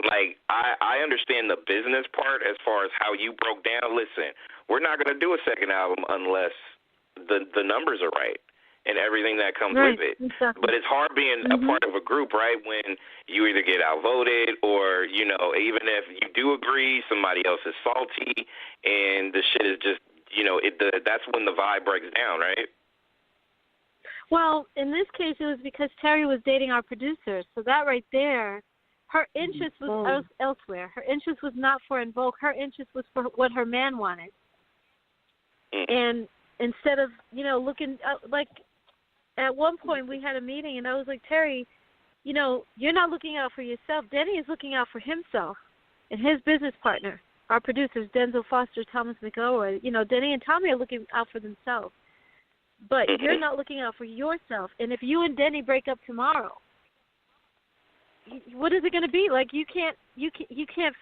A: like, I understand the business part as far as how you broke down. Listen, we're not going to do a second album unless the numbers are right and everything that comes with it. Exactly. But it's hard being a part of a group, right, when you either get outvoted or, even if you do agree, somebody else is salty, and the shit is just, that's when the vibe breaks down, right?
C: Well, in this case, it was because Terry was dating our producer, so that right there, her interest was elsewhere. Her interest was not for En Vogue. Her interest was for what her man wanted. And instead of, looking, like, at one point we had a meeting, and I was like, Terry, you're not looking out for yourself. Denny is looking out for himself and his business partner, our producers, Denzel Foster, Thomas McElroy. Denny and Tommy are looking out for themselves. But you're not looking out for yourself. And if you and Denny break up tomorrow, what is it going to be? Like, you can't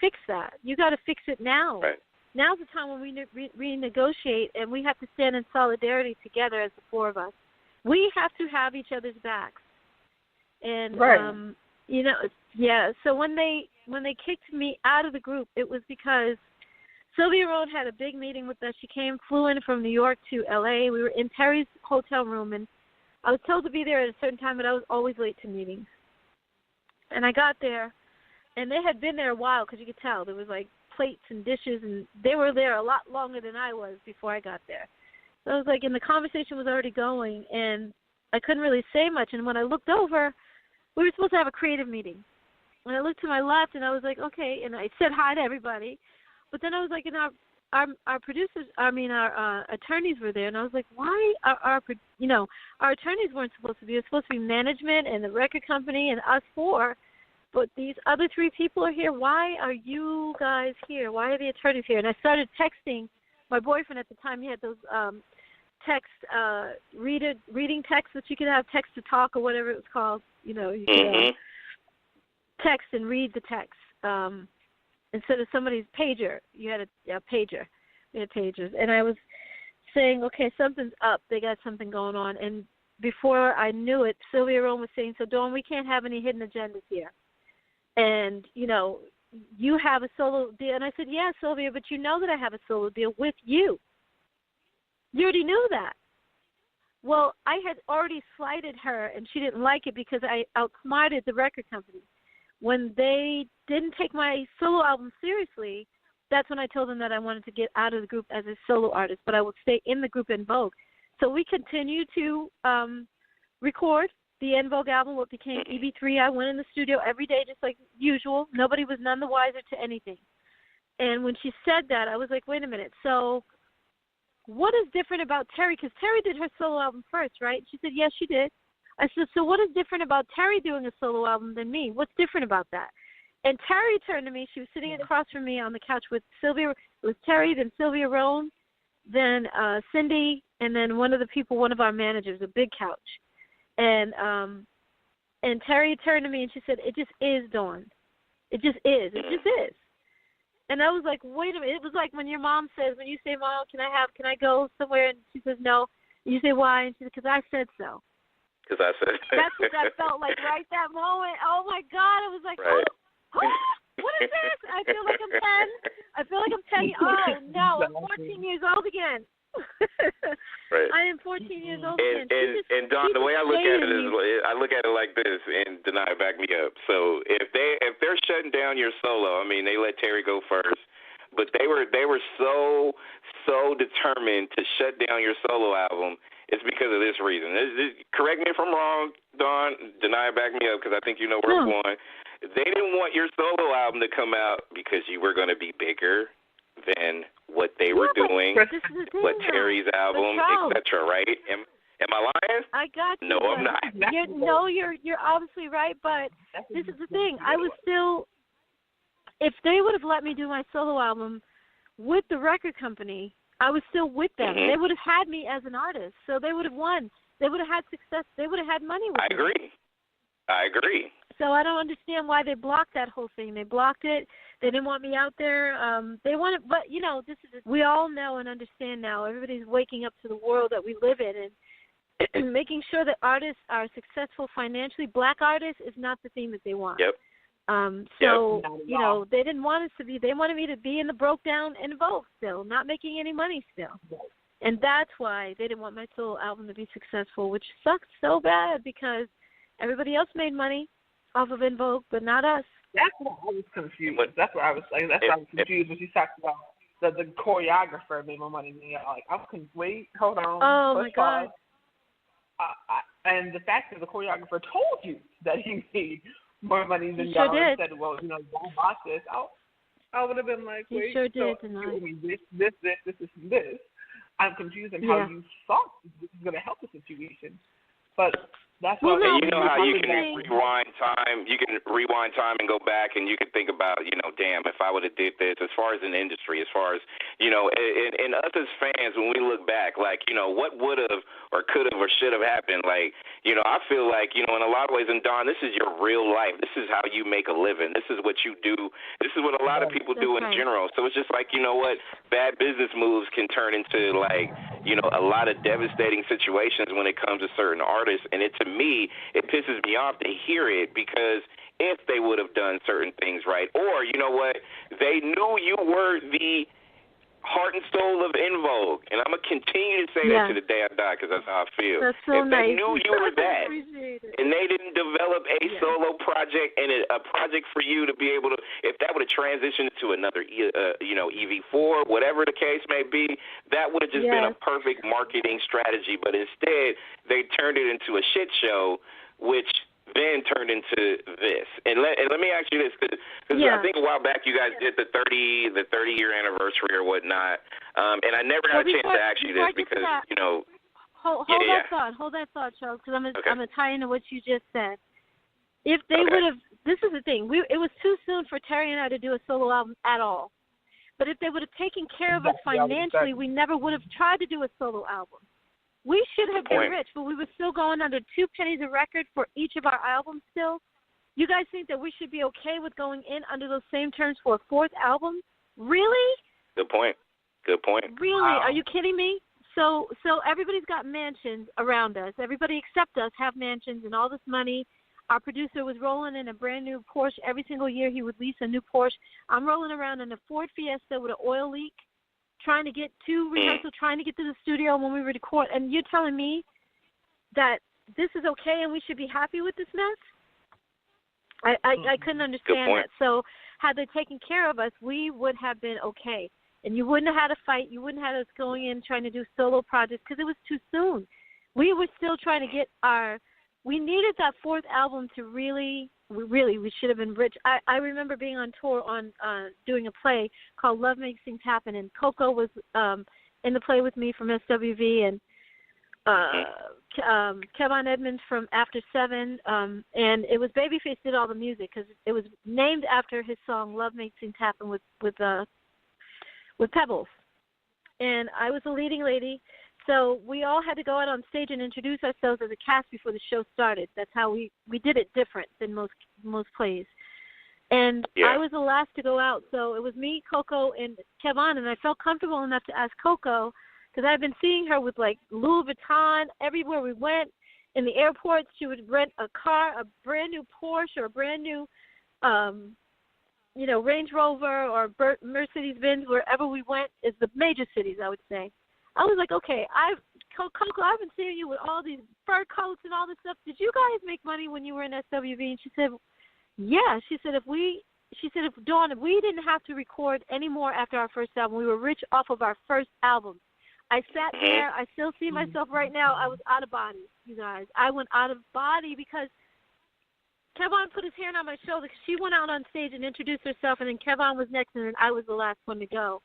C: fix that. You got to fix it now.
A: Right.
C: Now's the time when we renegotiate, and we have to stand in solidarity together as the four of us. We have to have each other's backs. And so when they kicked me out of the group, it was because Sylvia Rohn had a big meeting with us. She flew in from New York to LA. We were in Terry's hotel room, and I was told to be there at a certain time, but I was always late to meetings. And I got there, and they had been there a while, because you could tell there was like plates and dishes, and they were there a lot longer than I was before I got there. So I was like, and the conversation was already going, and I couldn't really say much. And when I looked over, we were supposed to have a creative meeting. When I looked to my left, and I was like, okay, and I said hi to everybody. But then I was like, and our producers, our attorneys were there, and I was like, why our attorneys weren't supposed to be? It was supposed to be management and the record company and us four. But these other three people are here. Why are you guys here? Why are the attorneys here? And I started texting my boyfriend at the time. He had those reading texts that you could have, text to talk or whatever it was called. You could text and read the text. Instead of somebody's pager, you had a pager. We had pagers. And I was saying, okay, something's up. They got something going on. And before I knew it, Sylvia Rohn was saying, so Dawn, we can't have any hidden agendas here. And, you have a solo deal. And I said, yeah, Sylvia, but you know that I have a solo deal with you. You already knew that. Well, I had already slighted her, and she didn't like it because I outsmarted the record company. When they didn't take my solo album seriously, that's when I told them that I wanted to get out of the group as a solo artist, but I would stay in the group En Vogue. So we continued to record the En Vogue album, what became EB3. I went in the studio every day just like usual. Nobody was none the wiser to anything. And when she said that, I was like, wait a minute. So what is different about Terry? Because Terry did her solo album first, right? She said, yes, she did. I said, so what is different about Terry doing a solo album than me? What's different about that? And Terry turned to me. She was sitting across from me on the couch with Sylvia. It was Terry, then Sylvia Rohn, then Cindy, and then one of our managers, a big couch. And Terry turned to me and she said, it just is, Dawn. It just is. It just is. And I was like, wait a minute. It was like when your mom says, when you say, Mom, can I go somewhere? And she says, no. And you say, why? And she says, because I said so.
A: Because I said
C: That's what that felt like right that moment. Oh, my God. I was like, right. What is this? I feel like I'm 10. Oh, no, I'm 14 years old again.
A: Right.
C: I am 14 years old again.
A: And Dawn, the way I look at it is, I look at it like this, and Denia, back me up. So if they're shutting down your solo, I mean, they let Terry go first, but they were so determined to shut down your solo album. It's because of this reason. Correct me if I'm wrong, Dawn. Denia, back me up, because I think you know where I'm going. They didn't want your solo album to come out because you were going to be bigger than what they were doing, what Terry's album, etc., right? Am I lying?
C: I got you.
A: No, I'm not.
C: You're obviously right, but this is the thing. I was still, if they would have let me do my solo album with the record company, I was still with them. They would have had me as an artist, so they would have won. They would have had success. They would have had money with me.
A: I agree.
C: So I don't understand why they blocked that whole thing. They blocked it. They didn't want me out there. They wanted, but this is. We all know and understand now. Everybody's waking up to the world that we live in, and making sure that artists are successful financially. Black artists is not the thing that they want.
A: Yep.
C: They didn't want us to be. They wanted me to be in the broke down En Vogue still, not making any money still. And that's why they didn't want my solo album to be successful, which sucks so bad because everybody else made money off of En Vogue, but not us.
B: That's what I was confused. That's what I was like. That's why I was confused when she talked about the choreographer made more money than you. Like, wait, hold on.
C: Oh my God.
B: And the fact that the choreographer told you that he made more money than
C: y'all
B: and said, well, don't watch this. I would have been like, wait,
C: sure did
B: so this. I'm confused on how you thought this was going to help the situation. But that's why
A: you know how you can rewind time. You can rewind time and go back, and you can think about, damn, if I would have did this. As far as an industry, as far as and us as fans, when we look back, like what would have or could have or should have happened. Like I feel like in a lot of ways, and Don, this is your real life. This is how you make a living. This is what you do. This is what a lot of people do in general. So it's just like what bad business moves can turn into like a lot of devastating situations when it comes to certain artists, and to me, it pisses me off to hear it because if they would have done certain things right, or they knew you were the heart and soul of Invogue, and I'm going to continue to say that to the day I die because that's how I feel.
C: That's so
A: if
C: nice.
A: They knew you were that, and they didn't develop a solo project and a project for you to be able to, if that would have transitioned to another, EV4, whatever the case may be, that would have just been a perfect marketing strategy, but instead they turned it into a shit show, which then turned into this. And let me ask you this, because I think a while back you guys did the 30-year anniversary or whatnot, and I never got a chance to ask you this because,
C: Hold that thought, Charles, because I'm going to tie into what you just said. If they would have, this is the thing, it was too soon for Terry and I to do a solo album at all. But if they would have taken care of us financially, we never would have tried to do a solo album. We should have been rich, but we were still going under 2 pennies a record for each of our albums still. You guys think that we should be okay with going in under those same terms for a 4th album? Really?
A: Good point.
C: Really? Wow. Are you kidding me? So everybody's got mansions around us. Everybody except us have mansions and all this money. Our producer was rolling in a brand new Porsche. Every single year he would lease a new Porsche. I'm rolling around in a Ford Fiesta with an oil leak, trying to get to rehearsal, trying to get to the studio when we record, and you're telling me that this is okay and we should be happy with this mess? I couldn't understand that. So had they taken care of us, we would have been okay. And you wouldn't have had a fight. You wouldn't have had us going in trying to do solo projects because it was too soon. We were still trying to get we needed that 4th album to we should have been rich. I remember being on tour doing a play called Love Makes Things Happen, and Coco was in the play with me from SWV, and Kevon Edmonds from After 7, and it was Babyface did all the music because it was named after his song Love Makes Things Happen with Pebbles, and I was the leading lady. So we all had to go out on stage and introduce ourselves as a cast before the show started. That's how we did it different than most plays. And I was the last to go out, so it was me, Coco, and Kevon, and I felt comfortable enough to ask Coco, because I've been seeing her with, like, Louis Vuitton everywhere we went. In the airports, she would rent a car, a brand-new Porsche or a brand-new, Range Rover or Mercedes-Benz, wherever we went, is the major cities, I would say. I was like, okay, Coco, I've been seeing you with all these fur coats and all this stuff. Did you guys make money when you were in SWV? And she said, yeah. She said, if we didn't have to record any more after our first album, we were rich off of our first album. I sat there. I still see myself right now. I was out of body, you guys. I went out of body because Kevon put his hand on my shoulder because she went out on stage and introduced herself, and then Kevon was next, and then I was the last one to go.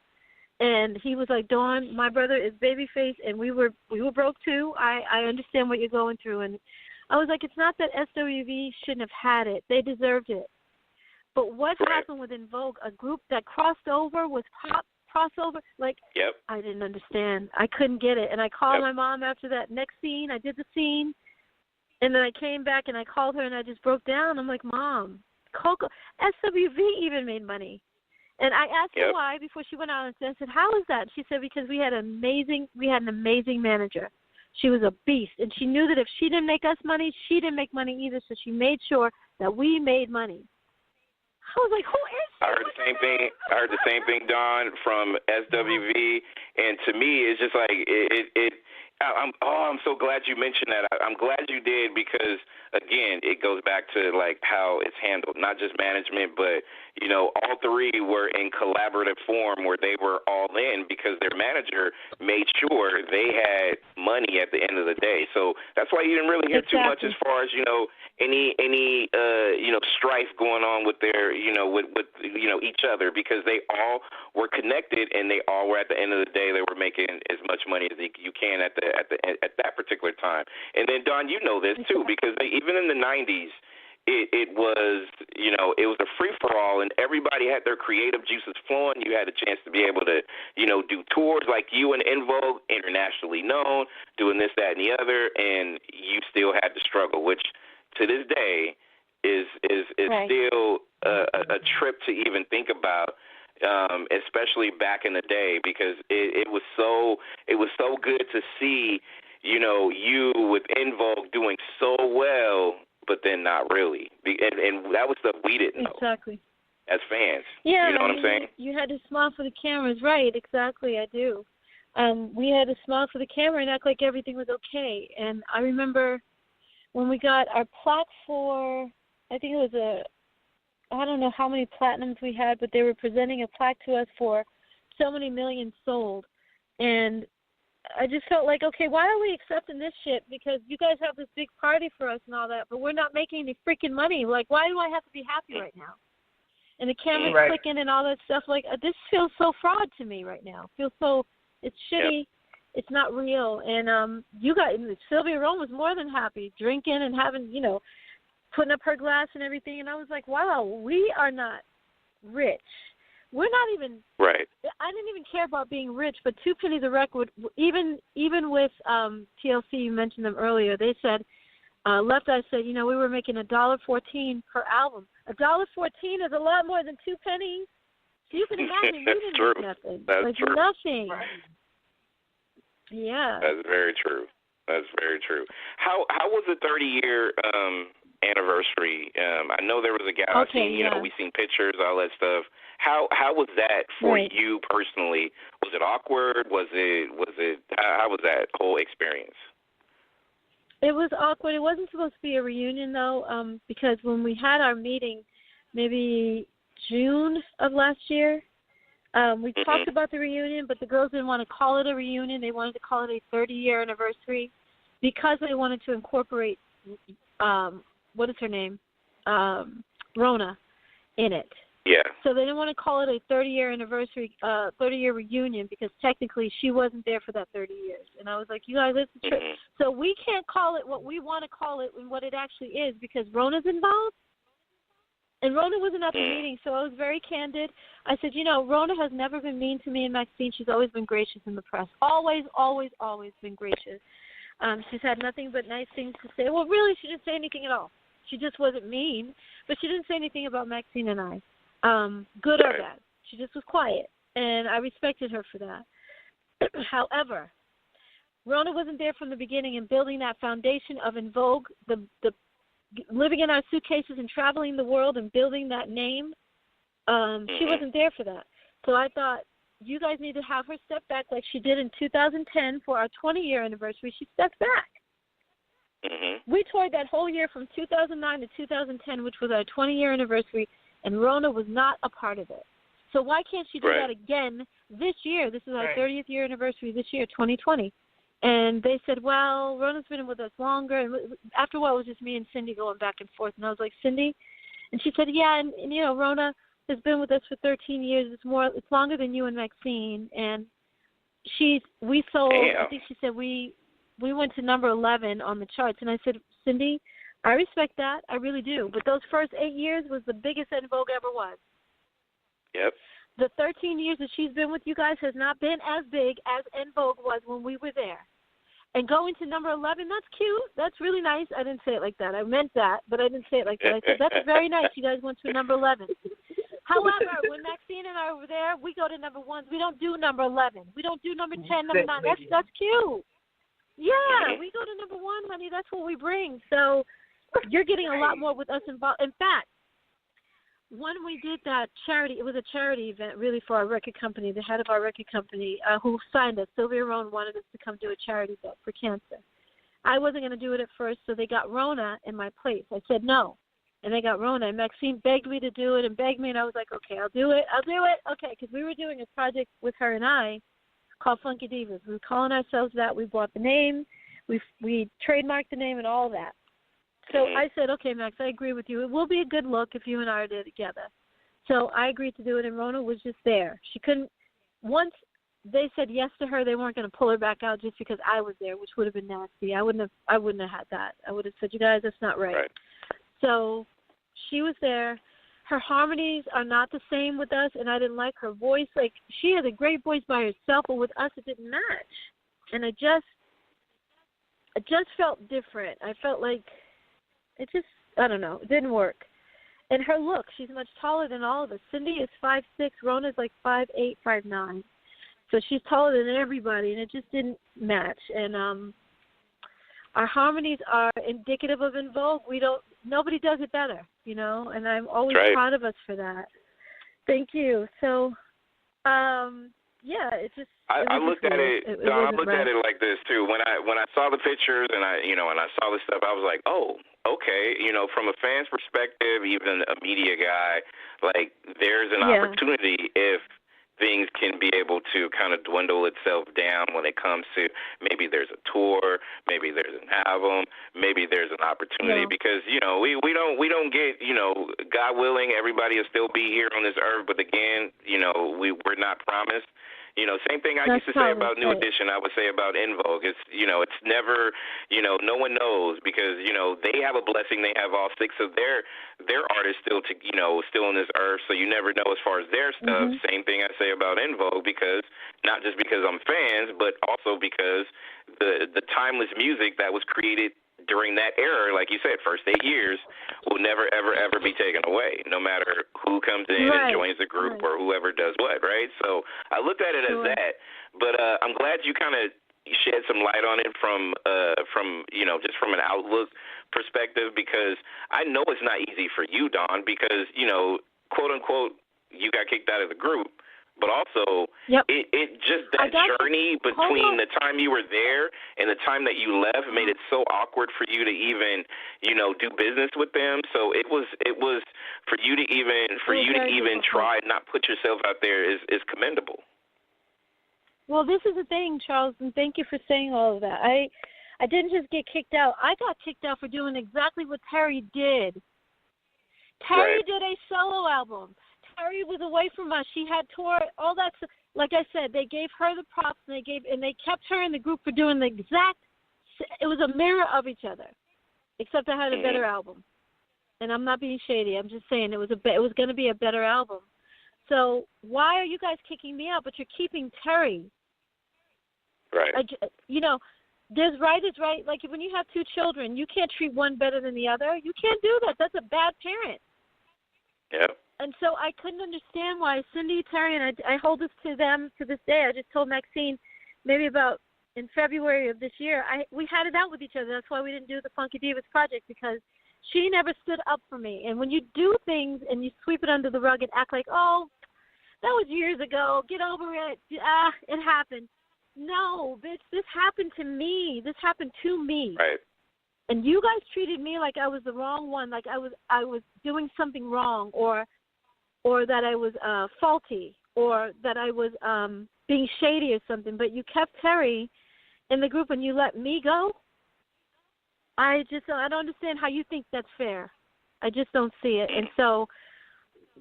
C: And he was like, Dawn, my brother is babyface, and we were broke too. I understand what you're going through. And I was like, it's not that SWV shouldn't have had it. They deserved it. But what happened with Envogue, a group that crossed over with pop crossover, like, I didn't understand. I couldn't get it. And I called my mom after that next scene. I did the scene. And then I came back and I called her and I just broke down. I'm like, Mom, Coco, SWV even made money. And I asked her why before she went out, and I said, how is that? She said, because we had an amazing manager. She was a beast, and she knew that if she didn't make us money, she didn't make money either, so she made sure that we made money. I was like, who is she?
A: I heard the same thing, Dawn, from SWV, and to me, it's just like I'm so glad you mentioned that. I'm glad you did because, again, it goes back to, like, how it's handled, not just management, but, you know, all three were in collaborative form where they were all in because their manager made sure they had money at the end of the day. So that's why you didn't really hear too much as far as, you know, any you know, strife going on with their, you know, with you know, each other because they all were connected and they all were, at the end of the day, they were making as much money as you can at that particular time. And then, Dawn, you know this too because even in the 90s, it was, you know, it was a free-for-all, and everybody had their creative juices flowing. You had a chance to be able to, you know, do tours like you and Envogue, internationally known, doing this, that, and the other, and you still had to struggle, which to this day is still a trip to even think about, especially back in the day, because it was so good to see, you know, you with Envogue doing so well, but then not really. And that was stuff we didn't know.
C: Exactly.
A: As fans.
C: Yeah,
A: you know what I'm saying?
C: You had to smile for the cameras. Right, exactly, I do. We had to smile for the camera and act like everything was okay. And I remember when we got our plaque for, I think it was I don't know how many platinums we had, but they were presenting a plaque to us for so many million sold. And I just felt like, okay, why are we accepting this shit? Because you guys have this big party for us and all that, but we're not making any freaking money. Like, why do I have to be happy right now? And the camera's clicking and all that stuff. Like, this feels so fraud to me right now. It feels so, it's shitty. It's not real. And you guys, Sylvia Rome was more than happy, drinking and having, you know, putting up her glass and everything. And I was like, wow, we are not rich. We're not even
A: right.
C: I didn't even care about being rich, but 2 pennies a record. Even with TLC, you mentioned them earlier. They said, Left Eye said, you know, we were making $1.14 per album. $1.14 is a lot more than 2 pennies. So you can imagine we didn't make nothing.
A: That's
C: like
A: true.
C: Nothing.
B: Right.
C: Yeah.
A: That's very true. That's very true. How was the 30-year anniversary? I know there was a gal. You know, we seen pictures, all that stuff. How was that for you personally? Was it awkward? Was it? How was that whole experience?
C: It was awkward. It wasn't supposed to be a reunion though, because when we had our meeting, maybe June of last year, we talked about the reunion, but the girls didn't want to call it a reunion. They wanted to call it a 30-year anniversary because they wanted to incorporate what is her name, Rona, in it.
A: Yeah.
C: So they didn't want to call it a 30-year anniversary, 30-year reunion because technically she wasn't there for that 30 years. And I was like, you guys, it's a trip. So we can't call it what we want to call it and what it actually is because Rona's involved. And Rona wasn't at the meeting, so I was very candid. I said, you know, Rona has never been mean to me and Maxine. She's always been gracious in the press. Always, always, always been gracious. She's had nothing but nice things to say. Well, really, she didn't say anything at all. She just wasn't mean, but she didn't say anything about Maxine and I. Good or bad. She just was quiet, and I respected her for that. However, Rona wasn't there from the beginning in building that foundation of Envogue, the living in our suitcases and traveling the world and building that name. She wasn't there for that. So I thought, you guys need to have her step back like she did in 2010 for our 20-year anniversary. She stepped back. We toured that whole year from 2009 to 2010, which was our 20-year anniversary, and Rona was not a part of it. So why can't she do that again this year? This is our 30th year anniversary this year, 2020. And they said, well, Rona's been with us longer. And after a while, it was just me and Cindy going back and forth. And I was like, Cindy? And she said, yeah, and you know, Rona, has been with us for 13 years. It's longer than you and Maxine, and we sold.
A: Damn.
C: I think she said we went to number 11 on the charts, and I said, Cindy, I respect that, I really do. But those first 8 years was the biggest En Vogue ever was.
A: Yep.
C: The 13 years that she's been with you guys has not been as big as En Vogue was when we were there. And going to number 11, that's cute. That's really nice. I didn't say it like that. I meant that, but I didn't say it like that. I said, that's very nice. You guys went to number 11. However, when Maxine and I were there, we go to number 1. We don't do number 11. We don't do number 10, number 9. That's cute. Yeah, we go to number 1, honey. That's what we bring. So you're getting a lot more with us involved. In fact, when we did that charity, it was a charity event really for our record company, the head of our record company who signed us, Sylvia Rohn, wanted us to come do a charity event for cancer. I wasn't going to do it at first, so they got Rona in my place. I said no, and they got Rona. And Maxine begged me to do it and begged me, and I was like, okay, I'll do it. Okay, because we were doing a project with her and I called Funky Divas. We were calling ourselves that. We bought the name. We trademarked the name and all that. So I said, okay, Max, I agree with you. It will be a good look if you and I are there together. So I agreed to do it, and Rona was just there. She couldn't – once they said yes to her, they weren't going to pull her back out just because I was there, which would have been nasty. I wouldn't have had that. I would have said, you guys, that's not right. So she was there. Her harmonies are not the same with us, and I didn't like her voice. Like, she had a great voice by herself, but with us it didn't match. And I just felt different. I felt like – it just, I don't know, it didn't work. And her look, she's much taller than all of us. Cindy is 5'6", Rona's like 5'8", 5'9". So she's taller than everybody, and it just didn't match. And our harmonies are indicative of En Vogue. Nobody does it better, you know, and I'm always proud of us for that. Thank you. So, yeah, it just.
A: I looked at it. I looked at it like this too. When I saw the pictures and I saw the stuff, I was like, oh, okay. You know, from a fan's perspective, even a media guy, like there's an opportunity if things can be able to kind of dwindle itself down when it comes to maybe there's a tour, maybe there's an album, maybe there's an opportunity because we don't get God willing everybody will still be here on this earth, but again we're not promised. Same thing I used to say about New Edition, I would say about Invogue. It's, it's never, no one knows because, they have a blessing. They have all 6 of their artists still on this earth. So you never know as far as their stuff. Same thing I say about Invogue because not just because I'm fans, but also because the timeless music that was created during that era, like you said, first 8 years, will never, ever, ever be taken away, no matter who comes in and joins the group or whoever does what, right? So I looked at it as that, but I'm glad you kind of shed some light on it from just from an outlook perspective, because I know it's not easy for you, Dawn, because, quote unquote, you got kicked out of the group. But also, it just that journey between the time you were there and the time that you left made it so awkward for you to even, do business with them. So it was for you to even try and not put yourself out there is commendable.
C: Well, this is the thing, Charles, and thank you for saying all of that. I didn't just get kicked out. I got kicked out for doing exactly what Terry did. Terry did a solo album. Terry was away from us. She had tour, all that stuff. Like I said, they gave her the props, and they kept her in the group for doing the exact. It was a mirror of each other, except I had a better album. And I'm not being shady. I'm just saying it was going to be a better album. So why are you guys kicking me out? But you're keeping Terry.
A: Right.
C: There's right is right. Like when you have 2 children, you can't treat one better than the other. You can't do that. That's a bad parent.
A: Yep.
C: And so I couldn't understand why Cindy, Terry, and I hold this to them to this day. I just told Maxine maybe about in February of this year, we had it out with each other. That's why we didn't do the Funky Divas project, because she never stood up for me. And when you do things and you sweep it under the rug and act like, oh, that was years ago, get over it, it happened. No, bitch, this happened to me. This happened to me.
A: Right.
C: And you guys treated me like I was the wrong one, like I was doing something wrong, or that I was faulty, or that I was being shady or something. But you kept Terry in the group and you let me go. I don't understand how you think that's fair. I just don't see it. And so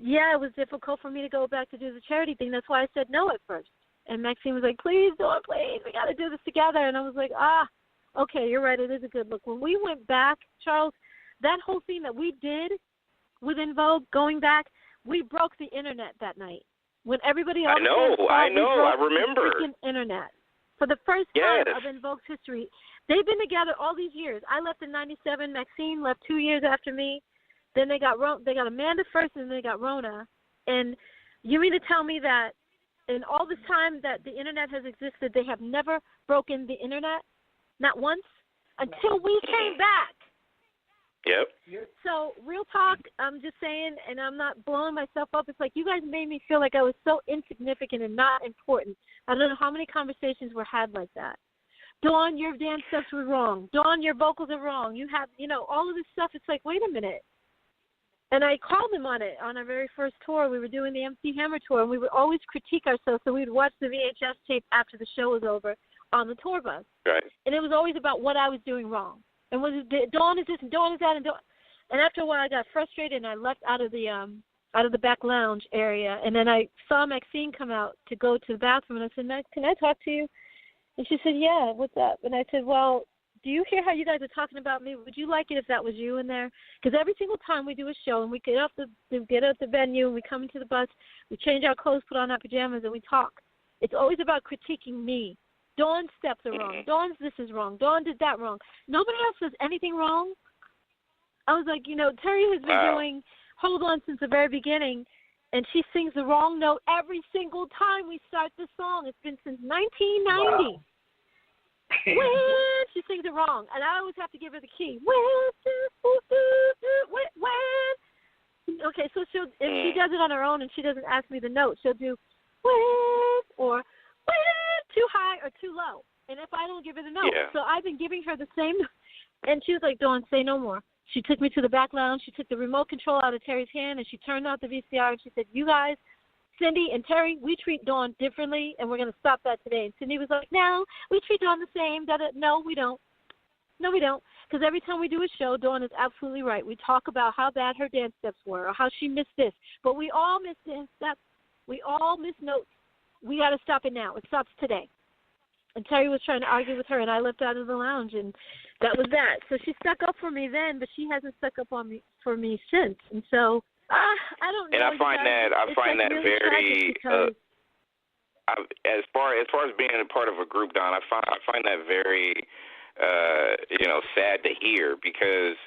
C: yeah, it was difficult for me to go back to do the charity thing. That's why I said no at first. And Maxine was like, please, Dawn, please, we got to do this together. And I was like, okay, you're right, it is a good look. When we went back, Charles, that whole thing that we did with En Vogue, going back, we broke the internet that night. When everybody else
A: I remember.
C: The freaking internet. For the first time of En Vogue's history. They've been together all these years. I left in 97. Maxine left 2 years after me. Then they got Amanda first, and then they got Rona. And you mean to tell me that in all this time that the internet has existed, they have never broken the internet? Not once? Until we came back.
A: Yep.
C: So, real talk, I'm just saying, and I'm not blowing myself up. It's like you guys made me feel like I was so insignificant and not important. I don't know how many conversations were had like that. Dawn, your dance steps were wrong. Dawn, your vocals are wrong. You have, all of this stuff. It's like, wait a minute. And I called them on it on our very first tour. We were doing the MC Hammer tour, and we would always critique ourselves. So we would watch the VHS tape after the show was over on the tour bus.
A: Right.
C: And it was always about what I was doing wrong. And was it Dawn is this and Dawn is that and after a while I got frustrated and I left out of the back lounge area, and then I saw Maxine come out to go to the bathroom, and I said, Max, can I talk to you? And she said, yeah, what's up? And I said, well, do you hear how you guys are talking about me? Would you like it if that was you in there? Because every single time we do a show and we get out the venue and we come into the bus, we change our clothes, put on our pajamas, and we talk. It's always about critiquing me. Dawn's steps are wrong. Dawn's this is wrong. Dawn did that wrong. Nobody else does anything wrong. I was like, Terry has been doing Hold On since the very beginning, and she sings the wrong note every single time we start the song. It's been since 1990. Wow. When she sings it wrong, and I always have to give her the key. When. Okay, so if she does it on her own and she doesn't ask me the note, she'll do when or when, too high or too low. And if I don't give her the note, so I've been giving her the same. And she was like, Dawn, say no more. She took me to the back lounge. She took the remote control out of Terry's hand, and she turned off the VCR, and she said, you guys, Cindy and Terry, we treat Dawn differently, and we're going to stop that today. And Cindy was like, no, we treat Dawn the same. No, we don't. No, we don't. Because every time we do a show, Dawn is absolutely right. We talk about how bad her dance steps were or how she missed this. But we all miss dance steps. We all miss notes. We got to stop it now. It stops today. And Terry was trying to argue with her, and I left out of the lounge, and that was that. So she stuck up for me then, but she hasn't stuck up for me since. And so I don't know.
A: And I find that
C: really
A: very as far as being a part of a group, Don, I find that very sad to hear, because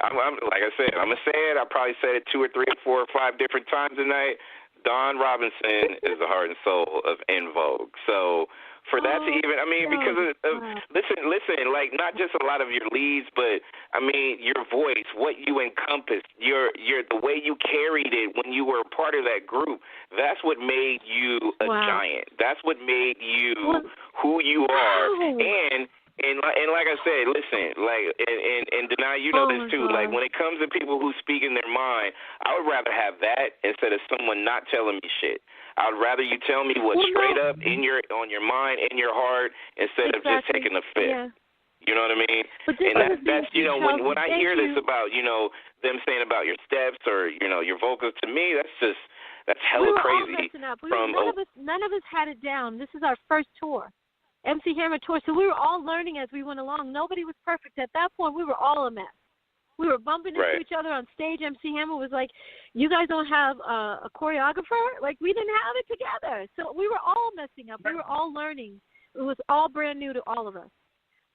A: I'm like I said, I'm gonna say it. I probably said it 2 or 3 or 4 or 5 different times tonight. Dawn Robinson is the heart and soul of En Vogue. So for that to even, because of listen, like not just a lot of your leads, but your voice, what you encompassed, your the way you carried it when you were a part of that group. That's what made you a giant. That's what made you who you are. And like I said, listen, like and Denai, you know this too. Like when it comes to people who speak in their mind, I would rather have that instead of someone not telling me shit. I would rather you tell me what's straight up on your mind, in your heart, instead of just taking a fit. Yeah. You know what I mean? And that's when I hear this about them saying about your steps or your vocals, to me that's hella crazy.
C: None of us had it down. This is our first tour. MC Hammer tour, so we were all learning as we went along. Nobody was perfect. At that point, we were all a mess. We were bumping into each other on stage. MC Hammer was like, you guys don't have a choreographer? Like, we didn't have it together. So we were all messing up. We were all learning. It was all brand new to all of us.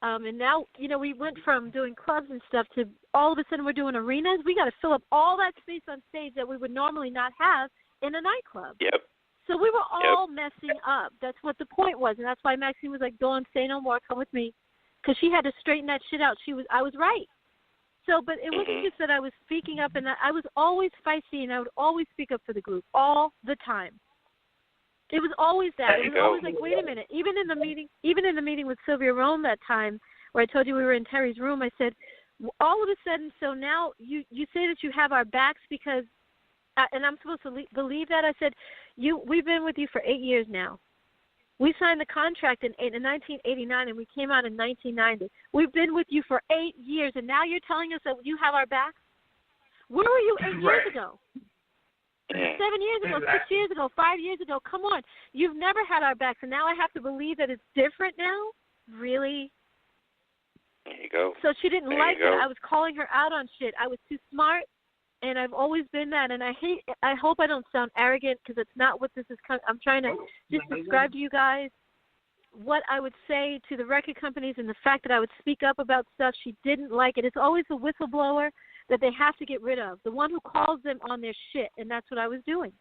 C: And now, we went from doing clubs and stuff to all of a sudden we're doing arenas. We got to fill up all that space on stage that we would normally not have in a nightclub.
A: Yep.
C: So we were all messing up. That's what the point was, and that's why Maxine was like, Dawn, say no more, come with me, because she had to straighten that shit out. I was right. So, but it wasn't just that I was speaking up, and I was always feisty, and I would always speak up for the group all the time. It was always that. It was always like, wait a minute. Even in the meeting with Sylvia Rome that time, where I told you we were in Terry's room, I said, all of a sudden, so now you say that you have our backs because. And I'm supposed to believe that? I said, we've been with you for 8 years now. We signed the contract in 1989, and we came out in 1990. We've been with you for 8 years, and now you're telling us that you have our backs? Where were you 8 years ago? 7 years ago, 6 years ago, 5 years ago. Come on. You've never had our backs, and now I have to believe that it's different now? Really?
A: There you go.
C: So she didn't like it. I was calling her out on shit. I was too smart, and I've always been that. And I hope I don't sound arrogant because it's not what this is. I'm trying to just describe to you guys what I would say to the record companies and the fact that I would speak up about stuff. She didn't like it. It's always the whistleblower that they have to get rid of, the one who calls them on their shit, and that's what I was doing.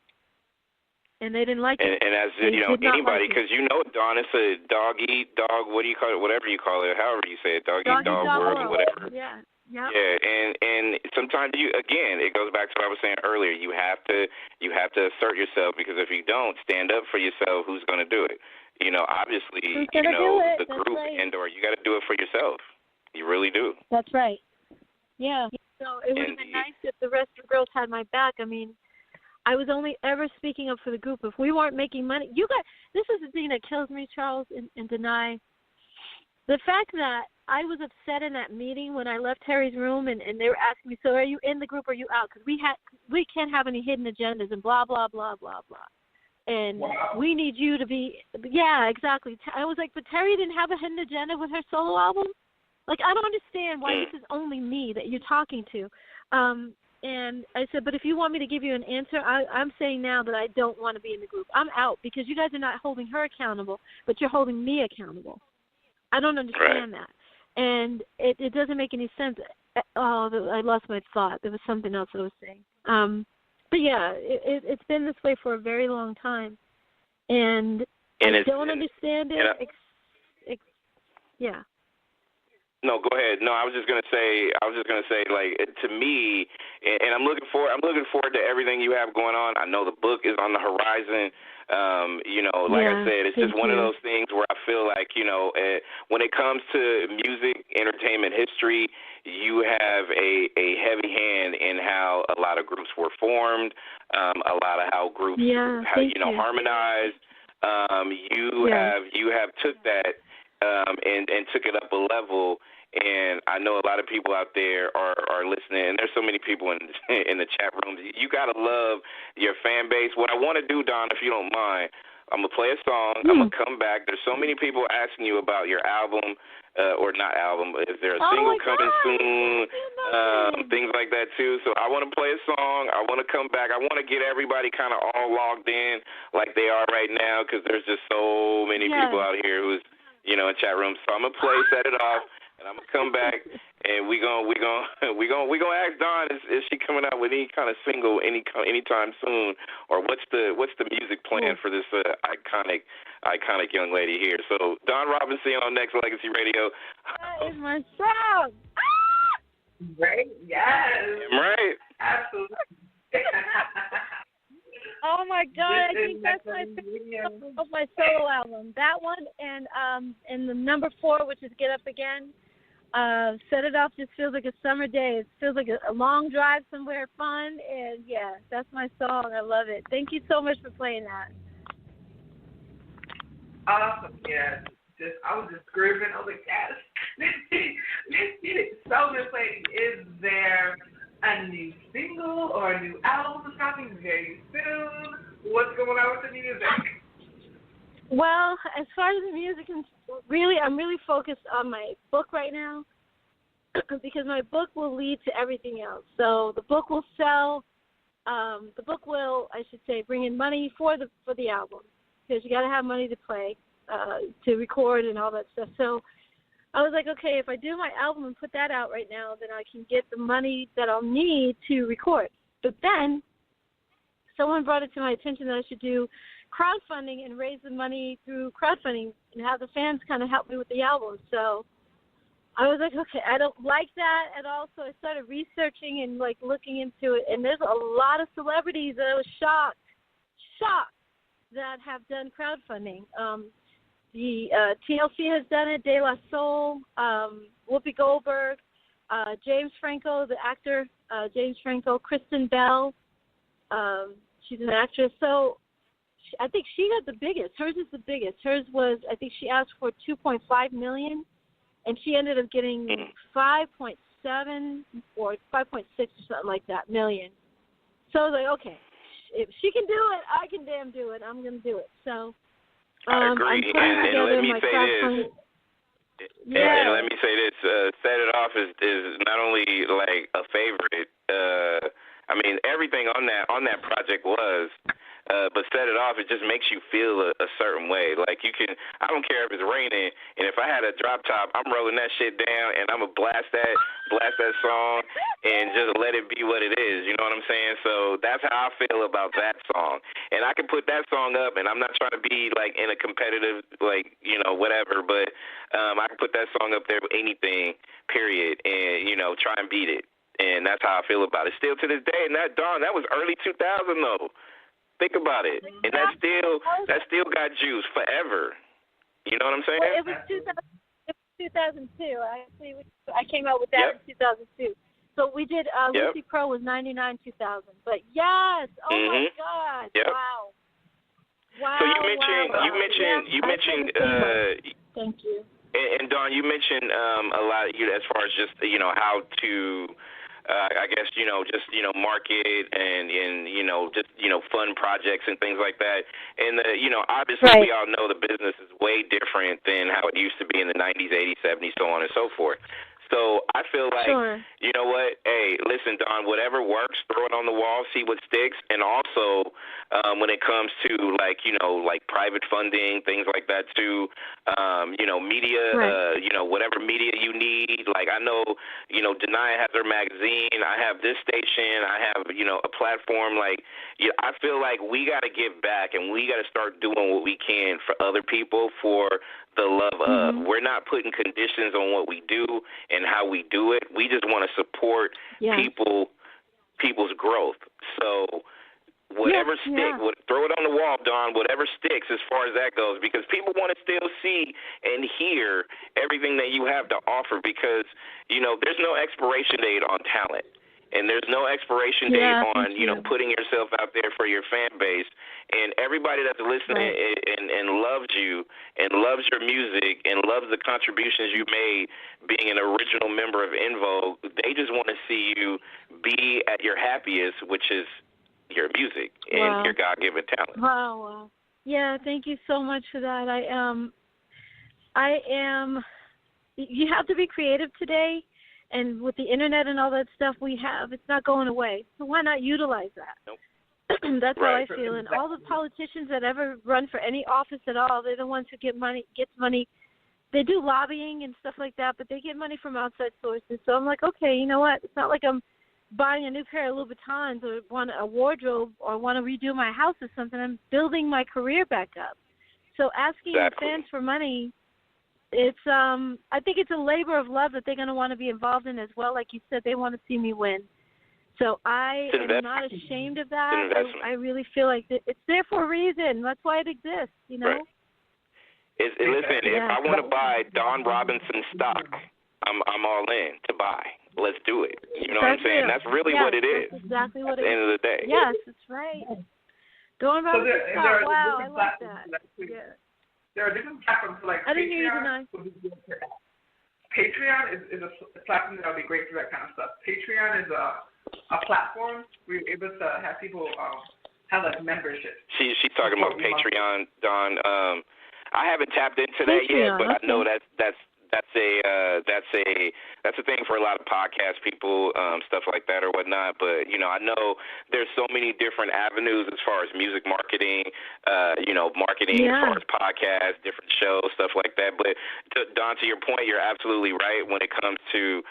C: And they didn't like it.
A: And as anybody, because Dawn, it's a dog eat dog. What do you call it? Whatever you call it, however you say it, dog eat dog world, whatever.
C: Yeah. Yeah.
A: Yeah, and sometimes it goes back to what I was saying earlier. You have to assert yourself, because if you don't stand up for yourself, who's going to do it? Obviously, the group, right. And/or you got to do it for yourself. You really do.
C: That's right. Yeah. So it would have been nice if the rest of the girls had my back. I mean, I was only ever speaking up for the group. If we weren't making money, this is the thing that kills me, Charles, and Deny. The fact that I was upset in that meeting when I left Terry's room, and they were asking me, so are you in the group or are you out? Because we can't have any hidden agendas and blah, blah, blah, blah, blah. And we need you to be, yeah, exactly. I was like, but Terry didn't have a hidden agenda with her solo album? Like, I don't understand why this is only me that you're talking to. And I said, but if you want me to give you an answer, I'm saying now that I don't want to be in the group. I'm out because you guys are not holding her accountable, but you're holding me accountable. I don't understand that. And it doesn't make any sense. Oh, I lost my thought. There was something else I was saying. But, yeah, it's been this way for a very long time. And I don't understand it. Yeah.
A: No, go ahead. No, I was just gonna say, like, to me, and I'm looking forward to everything you have going on. I know the book is on the horizon. I said, it's just one of those things where I feel like, when it comes to music, entertainment history, you have a heavy hand in how a lot of groups were formed, a lot of how groups, harmonized. You have took that and took it up a level. And I know a lot of people out there are listening, and there's so many people in the chat rooms. You got to love your fan base. What I want to do, Don, if you don't mind, I'm going to play a song. I'm going to come back. There's so many people asking you about your album, or not album. Is there a single coming soon? Things like that, too. So I want to play a song. I want to come back. I want to get everybody kind of all logged in like they are right now, because there's just so many people out here who's, in chat rooms. So I'm going to set it off. And I'm gonna come back, and we gonna ask Dawn, is she coming out with any kind of single anytime soon, or what's the music plan for this iconic young lady here? So Dawn Robinson on Nexxlegacy Radio.
C: That is my song.
B: Right? Yes.
A: Right.
B: Absolutely.
C: Oh my God! I think that's my favorite of my solo album. That one, and the number 4, which is Get Up Again. Set It Off just feels like a summer day. It feels like a long drive somewhere fun, and yeah, that's my song. I love it. Thank you so much for playing that.
B: Awesome. Yeah. I was just grooving. I was like, yes. Let's get it. So just like, is there a new single or a new album dropping very soon? What's going on with the music?
C: Well, as far as the music, I'm really focused on my book right now, because my book will lead to everything else. So the book will sell. The book will, I should say, bring in money for the album, because you got to have money to play, to record and all that stuff. So I was like, okay, if I do my album and put that out right now, then I can get the money that I'll need to record. But then someone brought it to my attention that I should do crowdfunding and raise the money through crowdfunding and have the fans kind of help me with the album. So I was like, okay, I don't like that at all. So I started researching and like looking into it. And there's a lot of celebrities that I was shocked that have done crowdfunding. The TLC has done it, De La Soul, Whoopi Goldberg, James Franco, the actor, James Franco, Kristen Bell. She's an actress. So I think she got the biggest. Hers is the biggest. Hers was, I think she asked for $2.5 million, and she ended up getting 5.7 or 5.6 or something like that million. So I was like, okay, if she can do it, I can damn do it. I'm gonna do it. So
A: I agree. And let me say this.
C: Yeah.
A: And let me say this. Set It Off is not only like a favorite. I mean, everything on that project was. But Set It Off, it just makes you feel a certain way. Like I don't care if it's raining, and if I had a drop top, I'm rolling that shit down, and I'm going to blast that song and just let it be what it is. You know what I'm saying? So that's how I feel about that song. And I can put that song up, and I'm not trying to be, like, in a competitive, like, you know, whatever, but I can put that song up there with anything, period, and, you know, try and beat it. And that's how I feel about it. Still to this day, and that was early 2000, though. Think about it, and that still got juice forever. You know what I'm saying?
C: Well, it was 2002. I came out with that in 2002. So we did. Lucy Pro was 99, 2000. But yes, my God, wow.
A: So you mentioned.
C: Thank you.
A: And Dawn, you mentioned a lot as far as just how to. I guess, just, market and just, fun projects and things like that. And, obviously we all know the business is way different than how it used to be in the 90s, 80s, 70s, so on and so forth. So I feel like, you know what, hey, listen, Don, whatever works, throw it on the wall, see what sticks. And also when it comes to, like, like private funding, things like that too, media, whatever media you need. Like I know, Denia has her magazine. I have this station. I have, a platform. Like I feel like we got to give back and we got to start doing what we can for other people for the love of. We're not putting conditions on what we do and how we do it. We just want to support people's growth. So whatever sticks, throw it on the wall, Dawn, whatever sticks as far as that goes, because people want to still see and hear everything that you have to offer because, there's no expiration date on talent. And there's no expiration date on, putting yourself out there for your fan base. And everybody that's listening and loves you and loves your music and loves the contributions you made being an original member of Envogue, they just want to see you be at your happiest, which is your music and your God-given talent.
C: Wow. Yeah, thank you so much for that. You have to be creative today. And with the internet and all that stuff we have, it's not going away. So why not utilize that?
A: Nope.
C: That's how I feel. And all the politicians that ever run for any office at all, they're the ones who gets money. They do lobbying and stuff like that, but they get money from outside sources. So I'm like, okay, you know what? It's not like I'm buying a new pair of Louboutins or want a wardrobe or want to redo my house or something. I'm building my career back up. So asking your fans for money, it's I think it's a labor of love that they're going to want to be involved in as well. Like you said, they want to see me win. So I am not ashamed of that. I really feel like it's there for a reason. That's why it exists,
A: Right. Listen, if I want to buy Dawn Robinson stock, I'm all in to buy. Let's do it. You know what I'm saying? That's really what it is.
C: That's exactly what
A: it is. At the end of the day.
C: Yes, that's right. Dawn Robinson stock. Wow, I like that. Yeah.
B: There are different platforms like
C: I didn't hear you tonight.
B: Patreon is a platform that would be great for that kind of stuff. Patreon is a platform where you're able to have people have like membership.
A: She's talking about Patreon, Dawn. I haven't tapped into that yet, but I know that's a thing for a lot of podcast people, stuff like that or whatnot. But I know there's so many different avenues as far as music marketing, marketing as far as podcasts, different shows, stuff like that. But Don, to your point, you're absolutely right when it comes to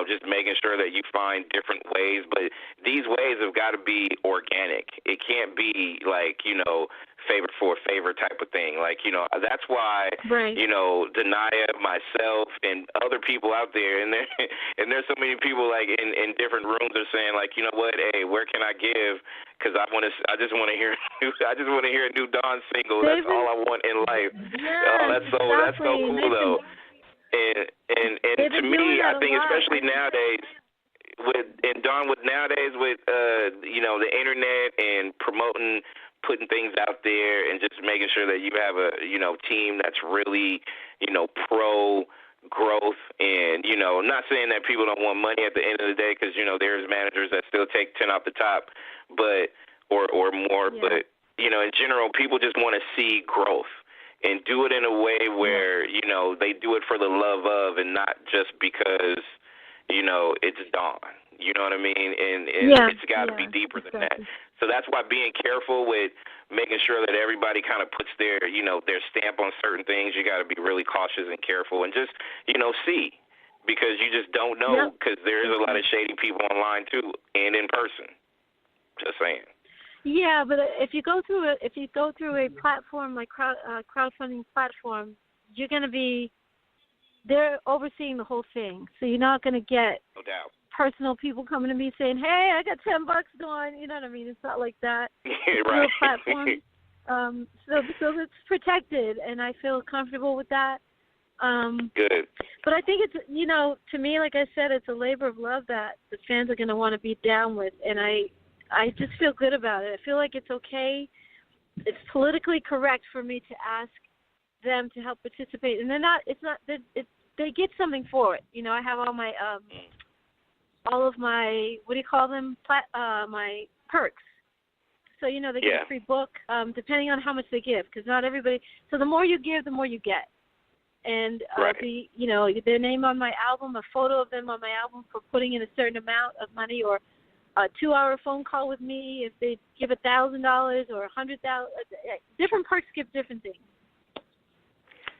A: just making sure that you find different ways. But these ways have got to be organic. It can't be like favor for a favor type of thing. Like, that's why, Denia, myself, and other people out there, and there's so many people like in different rooms are saying like, you know what, hey, where can I give? Because I just want to hear a new Dawn single. That's all I want in life.
C: Yes,
A: that's so cool though. And to me, I think especially nowadays with the internet and promoting, putting things out there and just making sure that you have a team that's really pro growth. And I'm not saying that people don't want money at the end of the day, because there's managers that still take 10 off the top, but or more, but, you know, in general, people just want to see growth and do it in a way where, you know, they do it for the love of and not just because, you know, it's Dawn. You know what I mean? And it's got to be deeper than that. So that's why being careful with making sure that everybody kind of puts their, you know, their stamp on certain things, you got to be really cautious and careful and just, you know, see, because you just don't know, because there is a lot of shady people online too and in person. Just saying.
C: Yeah, but if you go through a platform like crowdfunding platform, you're going to be, they're overseeing the whole thing, so you're not going to get
A: no doubt
C: personal people coming to me saying, "Hey, I got $10 going." You know what I mean? It's not like that.
A: Right.
C: Platform. So it's protected, and I feel comfortable with that.
A: Good.
C: But I think it's, you know, to me, like I said, it's a labor of love that the fans are going to want to be down with, and I just feel good about it. I feel like it's okay. It's politically correct for me to ask them to help participate, and they're not. It's not. They get something for it. You know, I have all my all of my, what do you call them? My perks. So, you know, they get a free book, depending on how much they give, because not everybody. So the more you give, the more you get. And you know, their name on my album, a photo of them on my album for putting in a certain amount of money, or a 2-hour phone call with me if they give $1,000 or $100,000. Different perks give different things.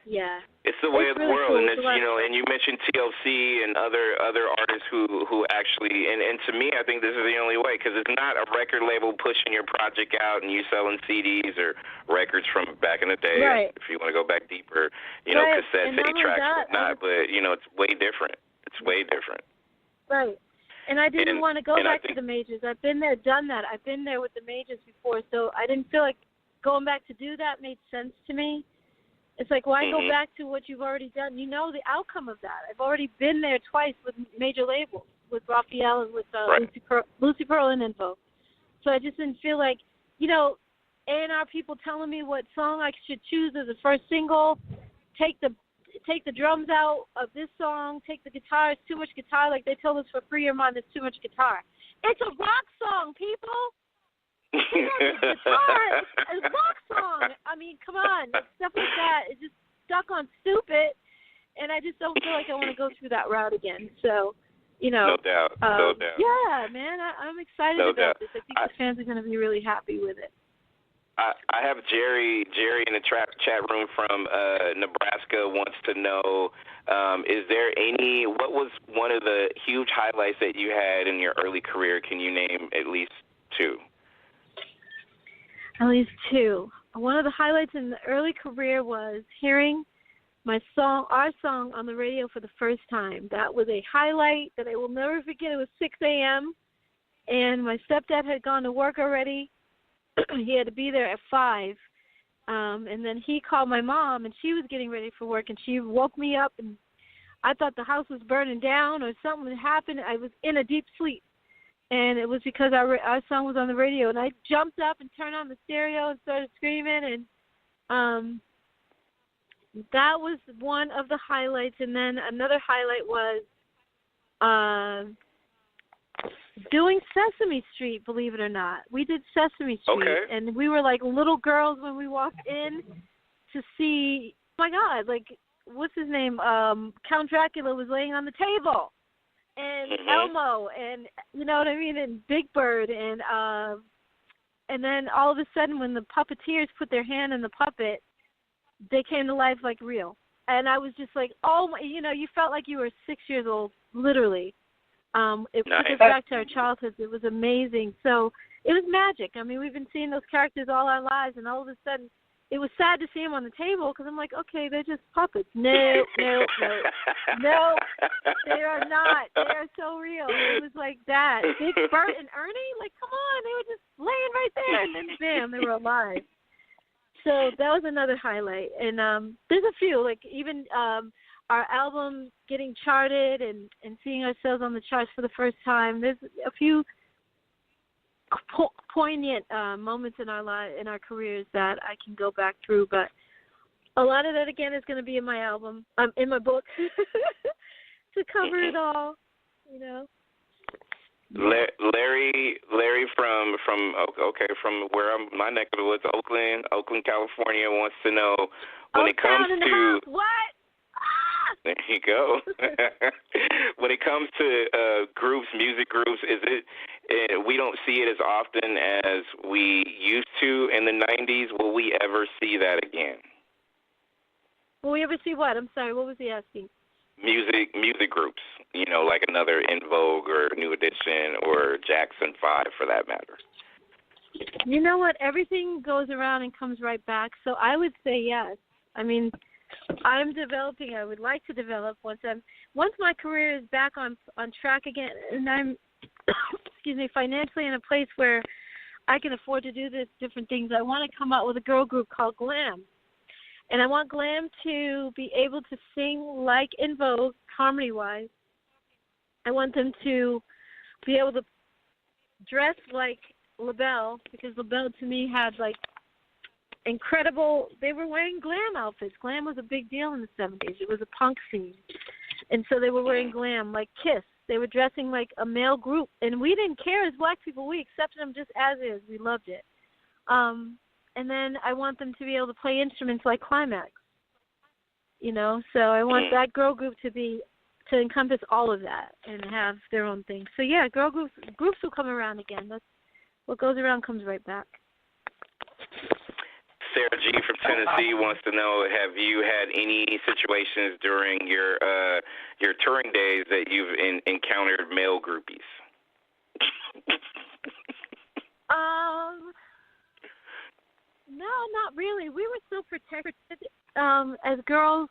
C: Yeah,
A: it's the way of the world,
C: cool.
A: And it's, you know, and you mentioned TLC and other artists who actually, and to me, I think this is the only way, because it's not a record label pushing your project out and you selling CDs or records from back in the day. If you want to go back deeper, you know, cassettes, 8-tracks, whatnot. But you know, it's way different. It's way different.
C: Right. And I didn't want to go back to the majors. I've been there, done that. I've been there with the majors before, so I didn't feel like going back to do that made sense to me. It's like, why go back to what you've already done? You know the outcome of that. I've already been there twice with major labels, with Raphael and with Lucy Pearl and Envogue. So I just didn't feel like, you know, A&R people telling me what song I should choose as the first single, take the drums out of this song, take the guitar, it's too much guitar, like they told us for Free Your Mind, there's too much guitar. It's a rock song, people. It's a rock song. I mean, come on. Stuff like that. It's just stuck on stupid, and I just don't feel like I want to go through that route again. So, you know.
A: No doubt. No doubt.
C: Yeah, man. I'm excited about this. I think the fans are going to be really happy with it.
A: I have Jerry in the chat room from Nebraska wants to know, what was one of the huge highlights that you had in your early career? Can you name at least two?
C: At least two. One of the highlights in the early career was hearing our song on the radio for the first time. That was a highlight that I will never forget. It was 6 a.m., and my stepdad had gone to work already. He had to be there at 5, and then he called my mom, and she was getting ready for work, and she woke me up, and I thought the house was burning down or something had happened. I was in a deep sleep. And it was because our song was on the radio, and I jumped up and turned on the stereo and started screaming, and that was one of the highlights. And then another highlight was doing Sesame Street, believe it or not. We did Sesame Street, and we were like little girls when we walked in to see, oh my God, like, what's his name? Count Dracula was laying on the table. And Elmo, and you know what I mean, and Big Bird, and then all of a sudden, when the puppeteers put their hand in the puppet, they came to life like real. And I was just like, oh my, you know, you felt like you were 6 years old, literally. It took us back to our childhood. It was amazing. So it was magic. I mean, we've been seeing those characters all our lives, and all of a sudden, it was sad to see them on the table because I'm like, okay, they're just puppets. No, they are not. They are so real. It was like that. Big Bert and Ernie, like, come on, they were just laying right there, and then bam, they were alive. So that was another highlight. And there's a few, like even our album getting charted and seeing ourselves on the charts for the first time. There's a few poignant moments in our careers that I can go back through, but a lot of that again is going to be in my album, in my book, to cover it all, you know.
A: Larry from where my neck of the woods, Oakland, California, wants to know when it comes to
C: what?
A: There you go. When it comes to groups, music groups, is it? We don't see it as often as we used to in the '90s. Will we ever see that again?
C: Will we ever see what? I'm sorry. What was he asking?
A: Music groups. You know, like another En Vogue or New Edition or Jackson 5, for that matter.
C: You know what? Everything goes around and comes right back. So I would say yes. I mean, I'm developing. I would like to develop once my career is back on track again, and I'm financially in a place where I can afford to do this different things. I want to come out with a girl group called Glam, and I want Glam to be able to sing like En Vogue, harmony-wise. I want them to be able to dress like LaBelle, because LaBelle to me had like incredible. They were wearing glam outfits. Glam was a big deal in the 70s. It was a punk scene, and so they were wearing glam like Kiss. They were dressing like a male group, and we didn't care as black people. We accepted them just as is. We loved it. And then I want them to be able to play instruments like Climax. You know, so I want that girl group to encompass all of that and have their own thing. So yeah, girl groups will come around again. That's what goes around comes right back.
A: Sarah G. from Tennessee wants to know, have you had any situations during your touring days that you've encountered male groupies?
C: No, not really. We were so protected as girls.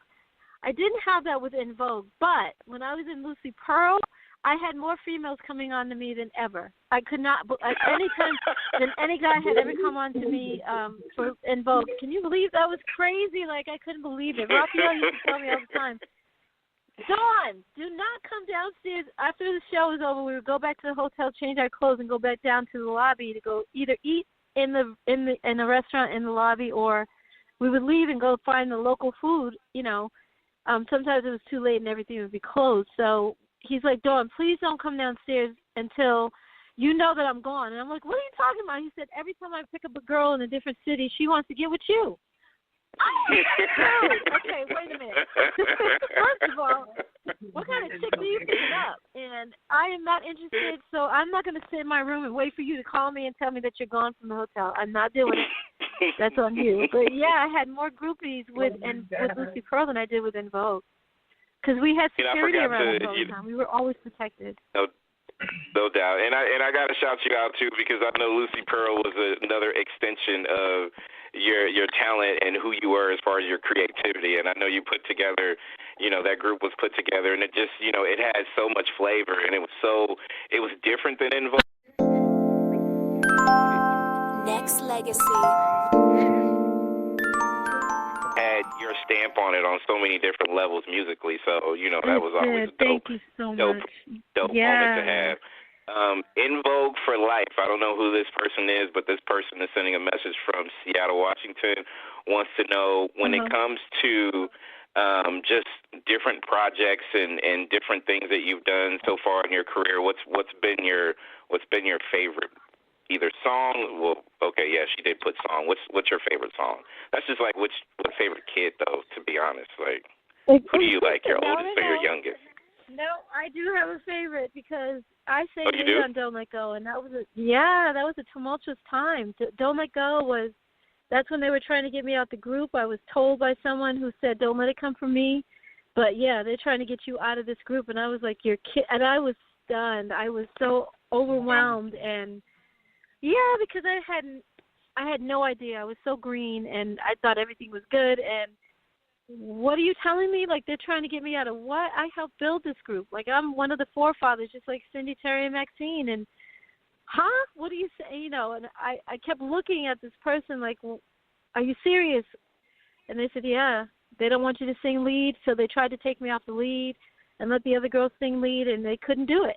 C: I didn't have that with En Vogue, but when I was in Lucy Pearl, I had more females coming on to me than ever. I could not, at any time, than any guy had ever come on to me for En Vogue. Can you believe that was crazy? Like, I couldn't believe it. Raphael used to tell me all the time, Dawn, do not come downstairs. After the show was over, we would go back to the hotel, change our clothes, and go back down to the lobby to go either eat in a restaurant in the lobby, or we would leave and go find the local food, you know. Sometimes it was too late and everything would be closed. So he's like, Dawn, please don't come downstairs until you know that I'm gone. And I'm like, what are you talking about? He said, every time I pick up a girl in a different city, she wants to get with you. Okay, wait a minute. First of all, what kind of chick do you pick up? And I am not interested, so I'm not going to sit in my room and wait for you to call me and tell me that you're gone from the hotel. I'm not doing it. That's on you. But, yeah, I had more groupies with Lucy Pearl than I did with En Vogue. Because we had security around us all the time. We were always protected.
A: No doubt. And I got to shout you out, too, because I know Lucy Pearl was another extension of your talent and who you were as far as your creativity. And I know you put together, you know, that group was put together, and it just, you know, it had so much flavor, and it was different than En Vogue.
D: Nexxlegacy
A: had your stamp on it on so many different levels musically, so, you know, that was always a
C: Thank you so much.
A: Dope moment to have. Invogue for life. I don't know who this person is, but this person is sending a message from Seattle, Washington. Wants to know when it comes to just different projects and different things that you've done so far in your career. What's been your favorite either song? Well, okay, yeah, she did put song. What's your favorite song? That's just like what favorite kid though. To be honest, like who do you like? Your oldest or your youngest?
C: No, I do have a favorite because I sang lead on Don't Let Go, and that was a tumultuous time. Don't Let Go that's when they were trying to get me out the group. I was told by someone who said, don't let it come from me. But, yeah, they're trying to get you out of this group. And I was like, you're kidding. And I was stunned. I was so overwhelmed. And, yeah, because I had no idea. I was so green, and I thought everything was good. And what are you telling me? Like, they're trying to get me out of what? I helped build this group. Like, I'm one of the forefathers, just like Cindy, Terry, and Maxine. And, what do you say? You know, and I kept looking at this person like, well, are you serious? And they said, yeah. They don't want you to sing lead, so they tried to take me off the lead and let the other girls sing lead, and they couldn't do it.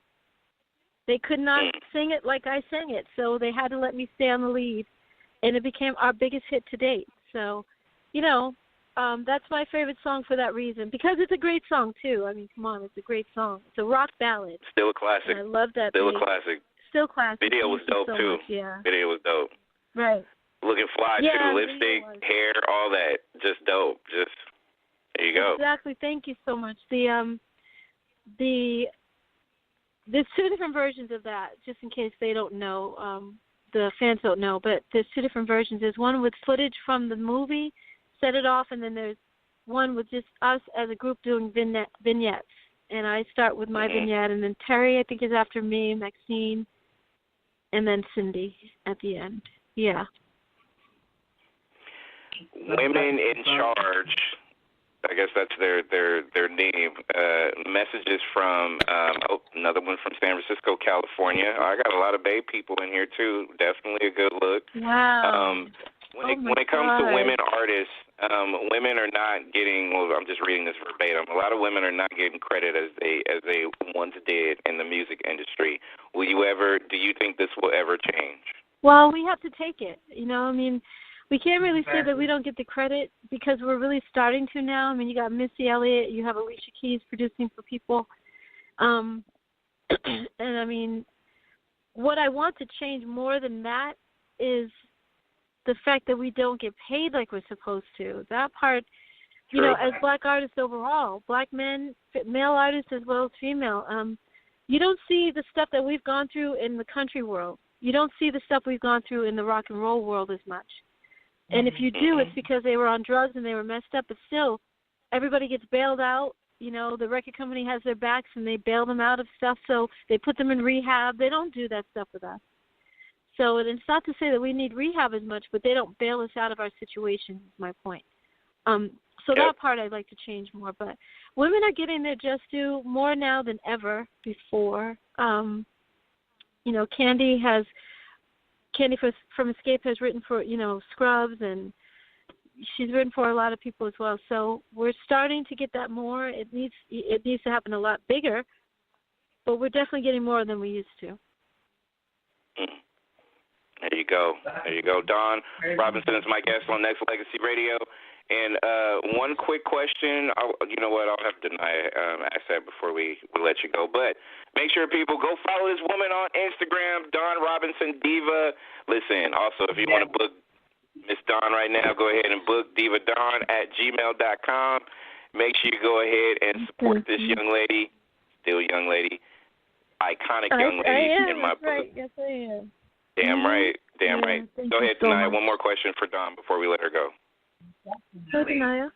C: They could not sing it like I sang it, so they had to let me stay on the lead, and it became our biggest hit to date. So, you know, that's my favorite song for that reason, because it's a great song, too. I mean, come on, it's a great song. It's a rock ballad.
A: Still a classic.
C: And I love that.
A: Still a classic.
C: still classic.
A: Video was dope,
C: so
A: too.
C: Much, yeah.
A: Video was dope.
C: Right.
A: Looking fly, too. Lipstick, hair, all that. Just dope. Just, there you go.
C: Exactly. Thank you so much. There's 2 different versions of that, just in case they don't know, the fans don't know, but there's 2 different versions. There's one with footage from the movie, set it off, and then there's one with just us as a group doing vignettes. And I start with my vignette, and then Terry, I think, is after me, Maxine, and then Cindy at the end. Yeah.
A: Women in Charge, I guess that's their name. Messages from another one from San Francisco, California. I got a lot of babe people in here too. Definitely a good look.
C: Wow.
A: When it comes to women artists, women are not getting. Well, I'm just reading this verbatim. A lot of women are not getting credit as they once did in the music industry. Do you think this will ever change?
C: Well, we have to take it. I mean, we can't really say that we don't get the credit because we're really starting to now. I mean, you got Missy Elliott, you have Alicia Keys producing for people. And, I mean, what I want to change more than that is the fact that we don't get paid like we're supposed to. That part, as black artists overall, black men, male artists as well as female, you don't see the stuff that we've gone through in the country world. You don't see the stuff we've gone through in the rock and roll world as much. And if you do, it's because they were on drugs and they were messed up. But still, everybody gets bailed out. The record company has their backs and they bail them out of stuff. So they put them in rehab. They don't do that stuff with us. So it's not to say that we need rehab as much, but they don't bail us out of our situation is my point. That part I'd like to change more. But women are getting their just due more now than ever before. Candy from Escape has written for, Scrubs, and she's written for a lot of people as well. So we're starting to get that more. It needs to happen a lot bigger, but we're definitely getting more than we used to.
A: There you go. Dawn Robinson is my guest on Nexxlegacy Radio. And one quick question. You know what? I'll have to ask that before we let you go. But make sure people go follow this woman on Instagram, Dawn Robinson Diva. Listen, also, if you want to book Miss Dawn right now, go ahead and book divadawn@gmail.com. Make sure you go ahead and support this young lady, still young lady, iconic young lady in my book.
C: Right. Yes, I am.
A: Damn right. Go ahead, Tanaya.
C: So
A: one more question for Dawn before we let her go.
C: So, Tanaya,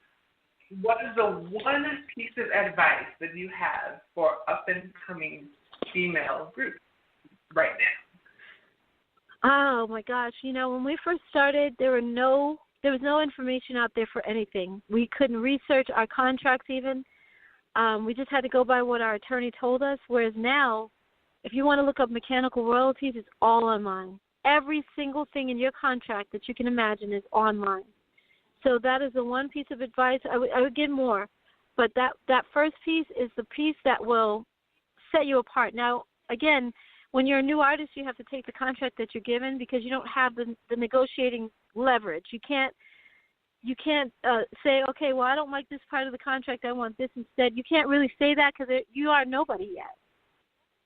B: what is the one piece of advice that you have for up-and-coming female groups right now?
C: Oh, my gosh. When we first started, there was no information out there for anything. We couldn't research our contracts even. We just had to go by what our attorney told us, whereas now, if you want to look up mechanical royalties, it's all online. Every single thing in your contract that you can imagine is online. So that is the one piece of advice. I would give more. But that first piece is the piece that will set you apart. Now, again, when you're a new artist, you have to take the contract that you're given because you don't have the negotiating leverage. You can't say, okay, well, I don't like this part of the contract. I want this instead. You can't really say that because you are nobody yet.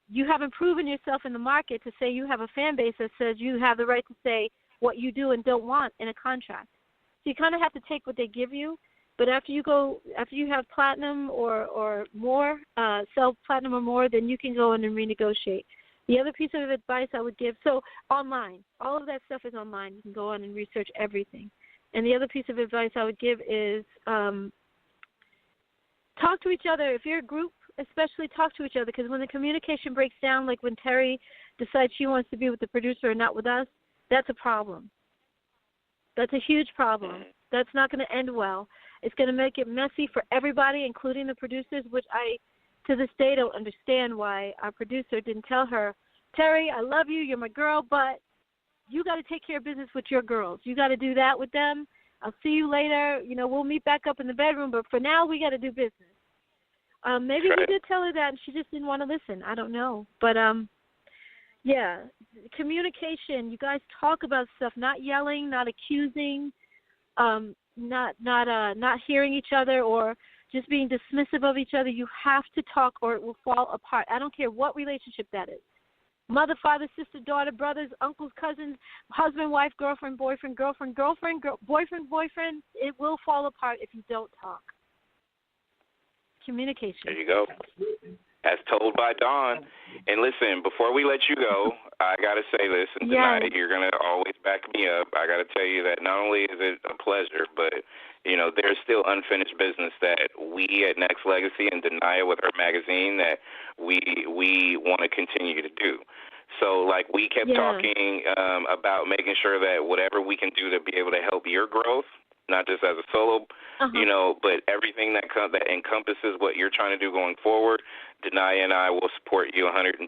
C: You haven't proven yourself in the market to say you have a fan base that says you have the right to say what you do and don't want in a contract. So you kind of have to take what they give you, but after you have platinum or more, sell platinum or more, then you can go in and renegotiate. The other piece of advice I would give, so online, all of that stuff is online. You can go on and research everything. And the other piece of advice I would give is talk to each other. If you're a group, especially talk to each other, because when the communication breaks down, like when Terry decides she wants to be with the producer and not with us, that's a problem. That's a huge problem. That's not going to end well. It's going to make it messy for everybody, including the producers, which I, to this day, don't understand why our producer didn't tell her, Terry, I love you, you're my girl, but you got to take care of business with your girls. You got to do that with them. I'll see you later. We'll meet back up in the bedroom, but for now, we got to do business. Maybe we did tell her that, and she just didn't want to listen. I don't know. But, yeah, communication. You guys talk about stuff, not yelling, not accusing, not hearing each other or just being dismissive of each other. You have to talk or it will fall apart. I don't care what relationship that is. Mother, father, sister, daughter, brothers, uncles, cousins, husband, wife, girlfriend, boyfriend, boyfriend. It will fall apart if you don't talk. Communication.
A: There you go. As told by Dawn. And listen, before we let you go, I got to say this, and tonight you're going to always back me up. I got to tell you that not only is it a pleasure, but, you know, there's still unfinished business that we at Nexxlegacy and Denia with our magazine that we want to continue to do. So, like, we kept talking about making sure that whatever we can do to be able to help your growth, not just as a solo, you know, but everything that encompasses what you're trying to do going forward, Denia and I will support you 110%,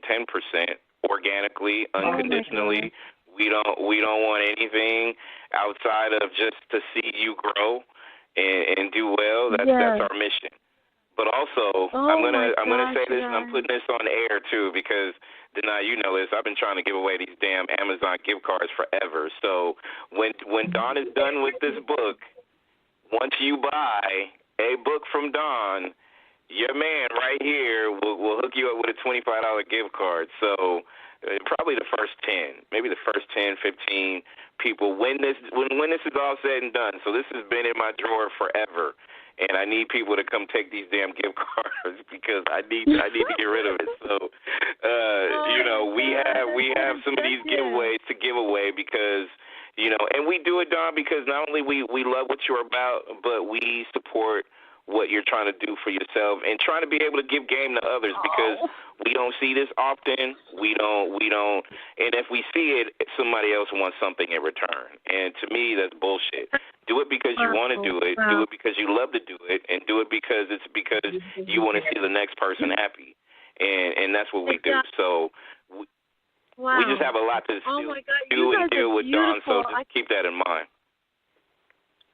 A: organically, unconditionally. We don't want anything outside of just to see you grow and do well. That's our mission. But also, I'm gonna say this, and I'm putting this on air too, because Denia, you know this. I've been trying to give away these damn Amazon gift cards forever. So when Dawn is done with this book, once you buy a book from Dawn, your man right here will hook you up with a $25 gift card. So probably the first 10, maybe the first 10, 15 people when this is all said and done. So this has been in my drawer forever. And I need people to come take these damn gift cards because I need to get rid of it. So, you know, we have some of these giveaways to give away because, you know, and we do it, Dawn, because not only we love what you're about, but we support what you're trying to do for yourself and trying to be able to give game to others because we don't see this often. We don't, and if we see it, somebody else wants something in return. And to me, that's bullshit. Do it because you want to do it. Do it because you love to do it, and do it because you want to see the next person happy. And that's what we do. So we just have a lot to do and deal with, Dawn, so just keep that in mind.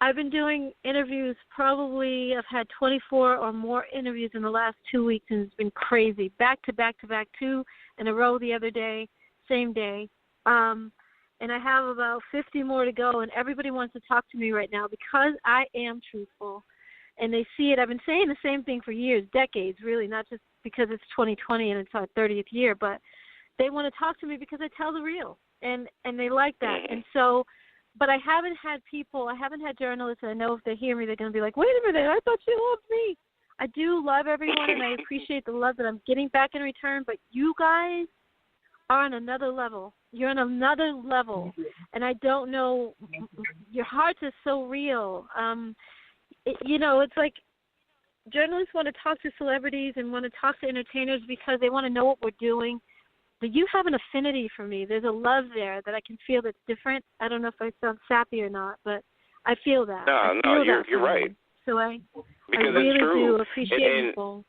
C: I've been doing interviews probably, I've had 24 or more interviews in the last 2 weeks, and it's been crazy. Back to back, 2 in a row the other day, same day. And I have about 50 more to go, and everybody wants to talk to me right now because I am truthful. And they see it. I've been saying the same thing for years, decades, really, not just because it's 2020 and it's our 30th year, but they want to talk to me because I tell the real, and they like that. And so, but I haven't had journalists, and I know if they hear me, they're going to be like, wait a minute, I thought you loved me. I do love everyone, and I appreciate the love that I'm getting back in return, but you guys are on another level. You're on another level, and I don't know, your hearts are so real. You know, it's like journalists want to talk to celebrities and want to talk to entertainers because they want to know what we're doing. But you have an affinity for me. There's a love there that I can feel that's different. I don't know if I sound sappy or not, but I feel that.
A: No, you're right.
C: So I
A: really
C: do appreciate people.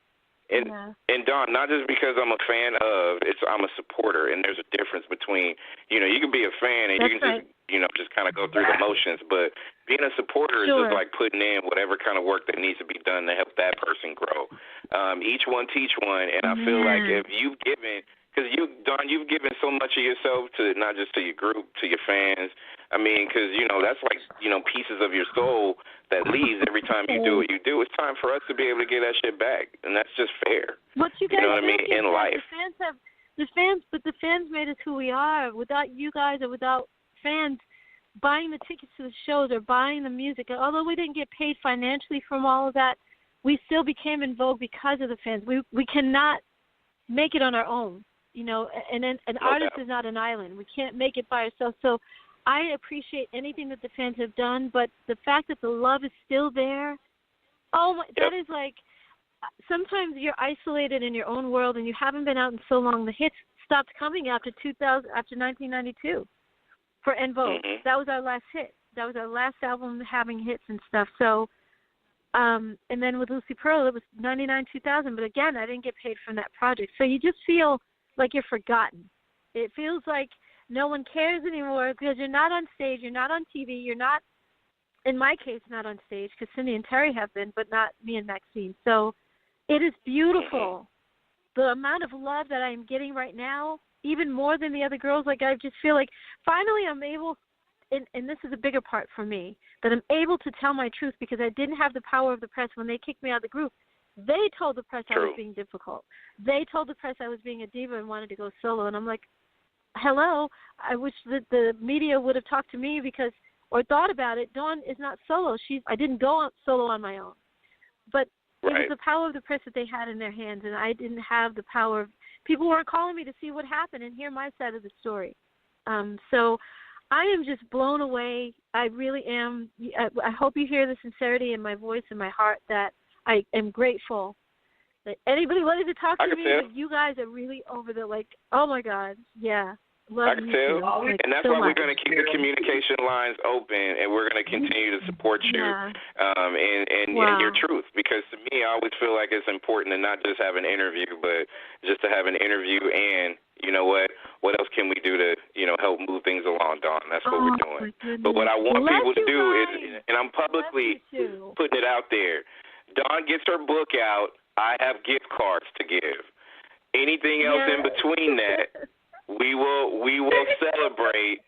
A: And Dawn, not just because I'm a fan of, I'm a supporter, and there's a difference between, you know, you can be a fan and you can just kind of go through the motions, but being a supporter is just like putting in whatever kind of work that needs to be done to help that person grow. Each one teach one, and I feel like if you've given, because Dawn, you've given so much of yourself to not just to your group, to your fans. I mean, because, you know, that's like, you know, pieces of your soul that leaves every time you do what you do. It's time for us to be able to get that shit back, and that's just fair.
C: What you guys
A: know what I mean? In life.
C: The fans made us who we are. Without you guys or without fans buying the tickets to the shows or buying the music, although we didn't get paid financially from all of that, we still became En Vogue because of the fans. We cannot make it on our own. You know, and an artist is not an island. We can't make it by ourselves. So I appreciate anything that the fans have done, but the fact that the love is still there, that is like, sometimes you're isolated in your own world and you haven't been out in so long. The hits stopped coming after 1992 for En Vogue. That was our last hit. That was our last album having hits and stuff. So, and then with Lucy Pearl, it was 99, 2000. But again, I didn't get paid from that project. So you just feel like you're forgotten. It feels like no one cares anymore because you're not on stage, you're not on TV, you're not, in my case, not on stage because Cindy and Terry have been, but not me and Maxine. So it is beautiful. The amount of love that I'm getting right now, even more than the other girls, like I just feel like finally I'm able, and this is a bigger part for me, that I'm able to tell my truth because I didn't have the power of the press when they kicked me out of the group. They told the press I was being difficult. They told the press I was being a diva and wanted to go solo. And I'm like, hello, I wish that the media would have talked to me or thought about it. Dawn is not solo. I didn't go solo on my own. But it was the power of the press that they had in their hands, and I didn't have the power. People weren't calling me to see what happened and hear my side of the story. So I am just blown away. I really am. I hope you hear the sincerity in my voice and my heart that I am grateful that anybody wanted to talk to me, but you guys are really over the, oh, my God, yeah.
A: I can tell, and that's why we're going to keep the communication lines open, and we're going to continue to support you and your truth. Because to me, I always feel like it's important to not just have an interview, but just to have an interview and, you know what else can we do to, help move things along, Dawn? That's what we're doing. But what I want people to do is, and I'm publicly putting it out there, Dawn gets her book out, I have gift cards to give. Anything else in between that, we will celebrate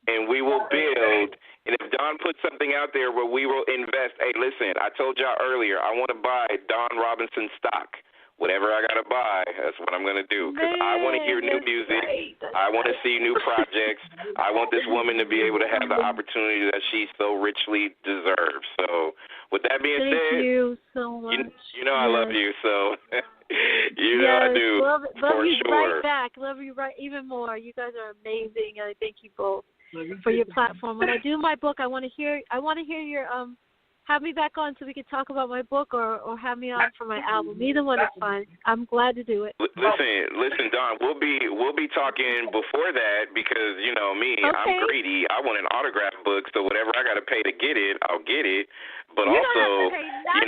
A: and we will build. And if Dawn puts something out there where we will invest, hey, listen, I told y'all earlier, I want to buy Dawn Robinson stock. Whatever I got to buy, that's what I'm going to do. Because I want to hear new music. I want to see new projects. I want this woman to be able to have the opportunity that she so richly deserves. So with that being said,
C: thank you so much.
A: You know I love you, so you know I do.
C: Love you
A: sure.
C: right back. Love you right even more. You guys are amazing, and I thank you both for your platform. When I do my book, I want to hear your have me back on so we could talk about my book or have me on for my album. Either one is fine. I'm glad to do it.
A: Listen, Dawn, we'll be talking before that because, you know me, I'm greedy. I want an autograph book, so whatever I got to pay to get it, I'll get it. But also, I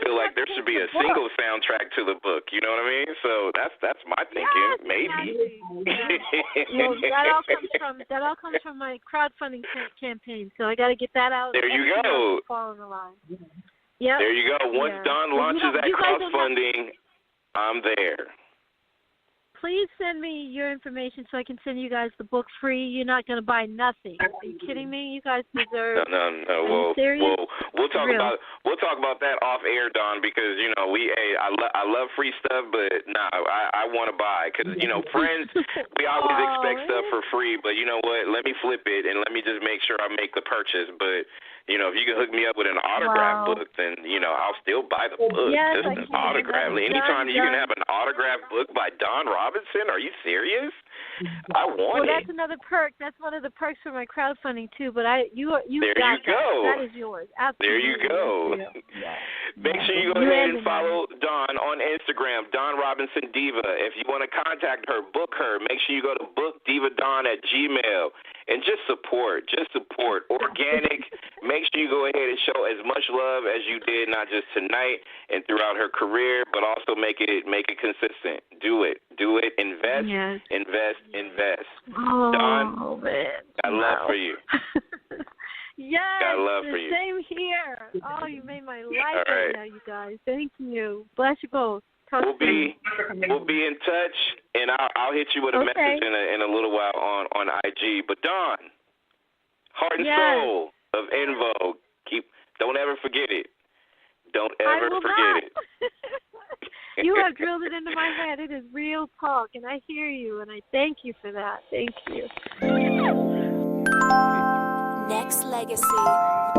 A: feel like there should be a single soundtrack to the book. You know what I mean? So that's my thinking. Maybe.
C: Well, that all comes from my crowdfunding campaign. So I got to get that out.
A: There you go.
C: Fall in the line. Yep.
A: There you go. Once Dawn launches that crowdfunding, I'm there.
C: Please send me your information so I can send you guys the book free. You're not going to buy nothing. Are you kidding me? You guys deserve.
A: No.
C: Are you serious?
A: We'll talk about that off air, Dawn, because I love free stuff, but I want to buy because friends we always expect stuff for free, but you know what? Let me flip it and let me just make sure I make the purchase. But if you can hook me up with an autograph book, then I'll still buy the book.
C: Yes,
A: just an autograph. Anytime you can have an autograph book by Dawn Robinson, are you serious? I want it.
C: That's another perk. That's one of the perks for my crowdfunding too. But you
A: there you go.
C: That is yours. Absolutely.
A: There you go. Make sure you go ahead and follow Dawn on Instagram, Dawn Robinson Diva. If you want to contact her, book her. Make sure you go to bookdivadawn@gmail.com and just support. Organic. Make sure you go ahead and show as much love as you did, not just tonight and throughout her career, but also make it consistent. Do it. Invest.
C: Yes.
A: Invest.
C: Oh,
A: Dawn,
C: man.
A: got love for you.
C: Yes.
A: Got love for you.
C: Same here. Oh, you made my life right now, you guys. Thank you. Bless you both.
A: We'll be in touch, and I'll hit you with a message in a little while on IG. But Dawn, heart and soul of Envogue, don't ever forget it. Don't ever forget it.
C: You have drilled it into my head. It is real talk, and I hear you, and I thank you for that. Thank you.
D: Nexxlegacy.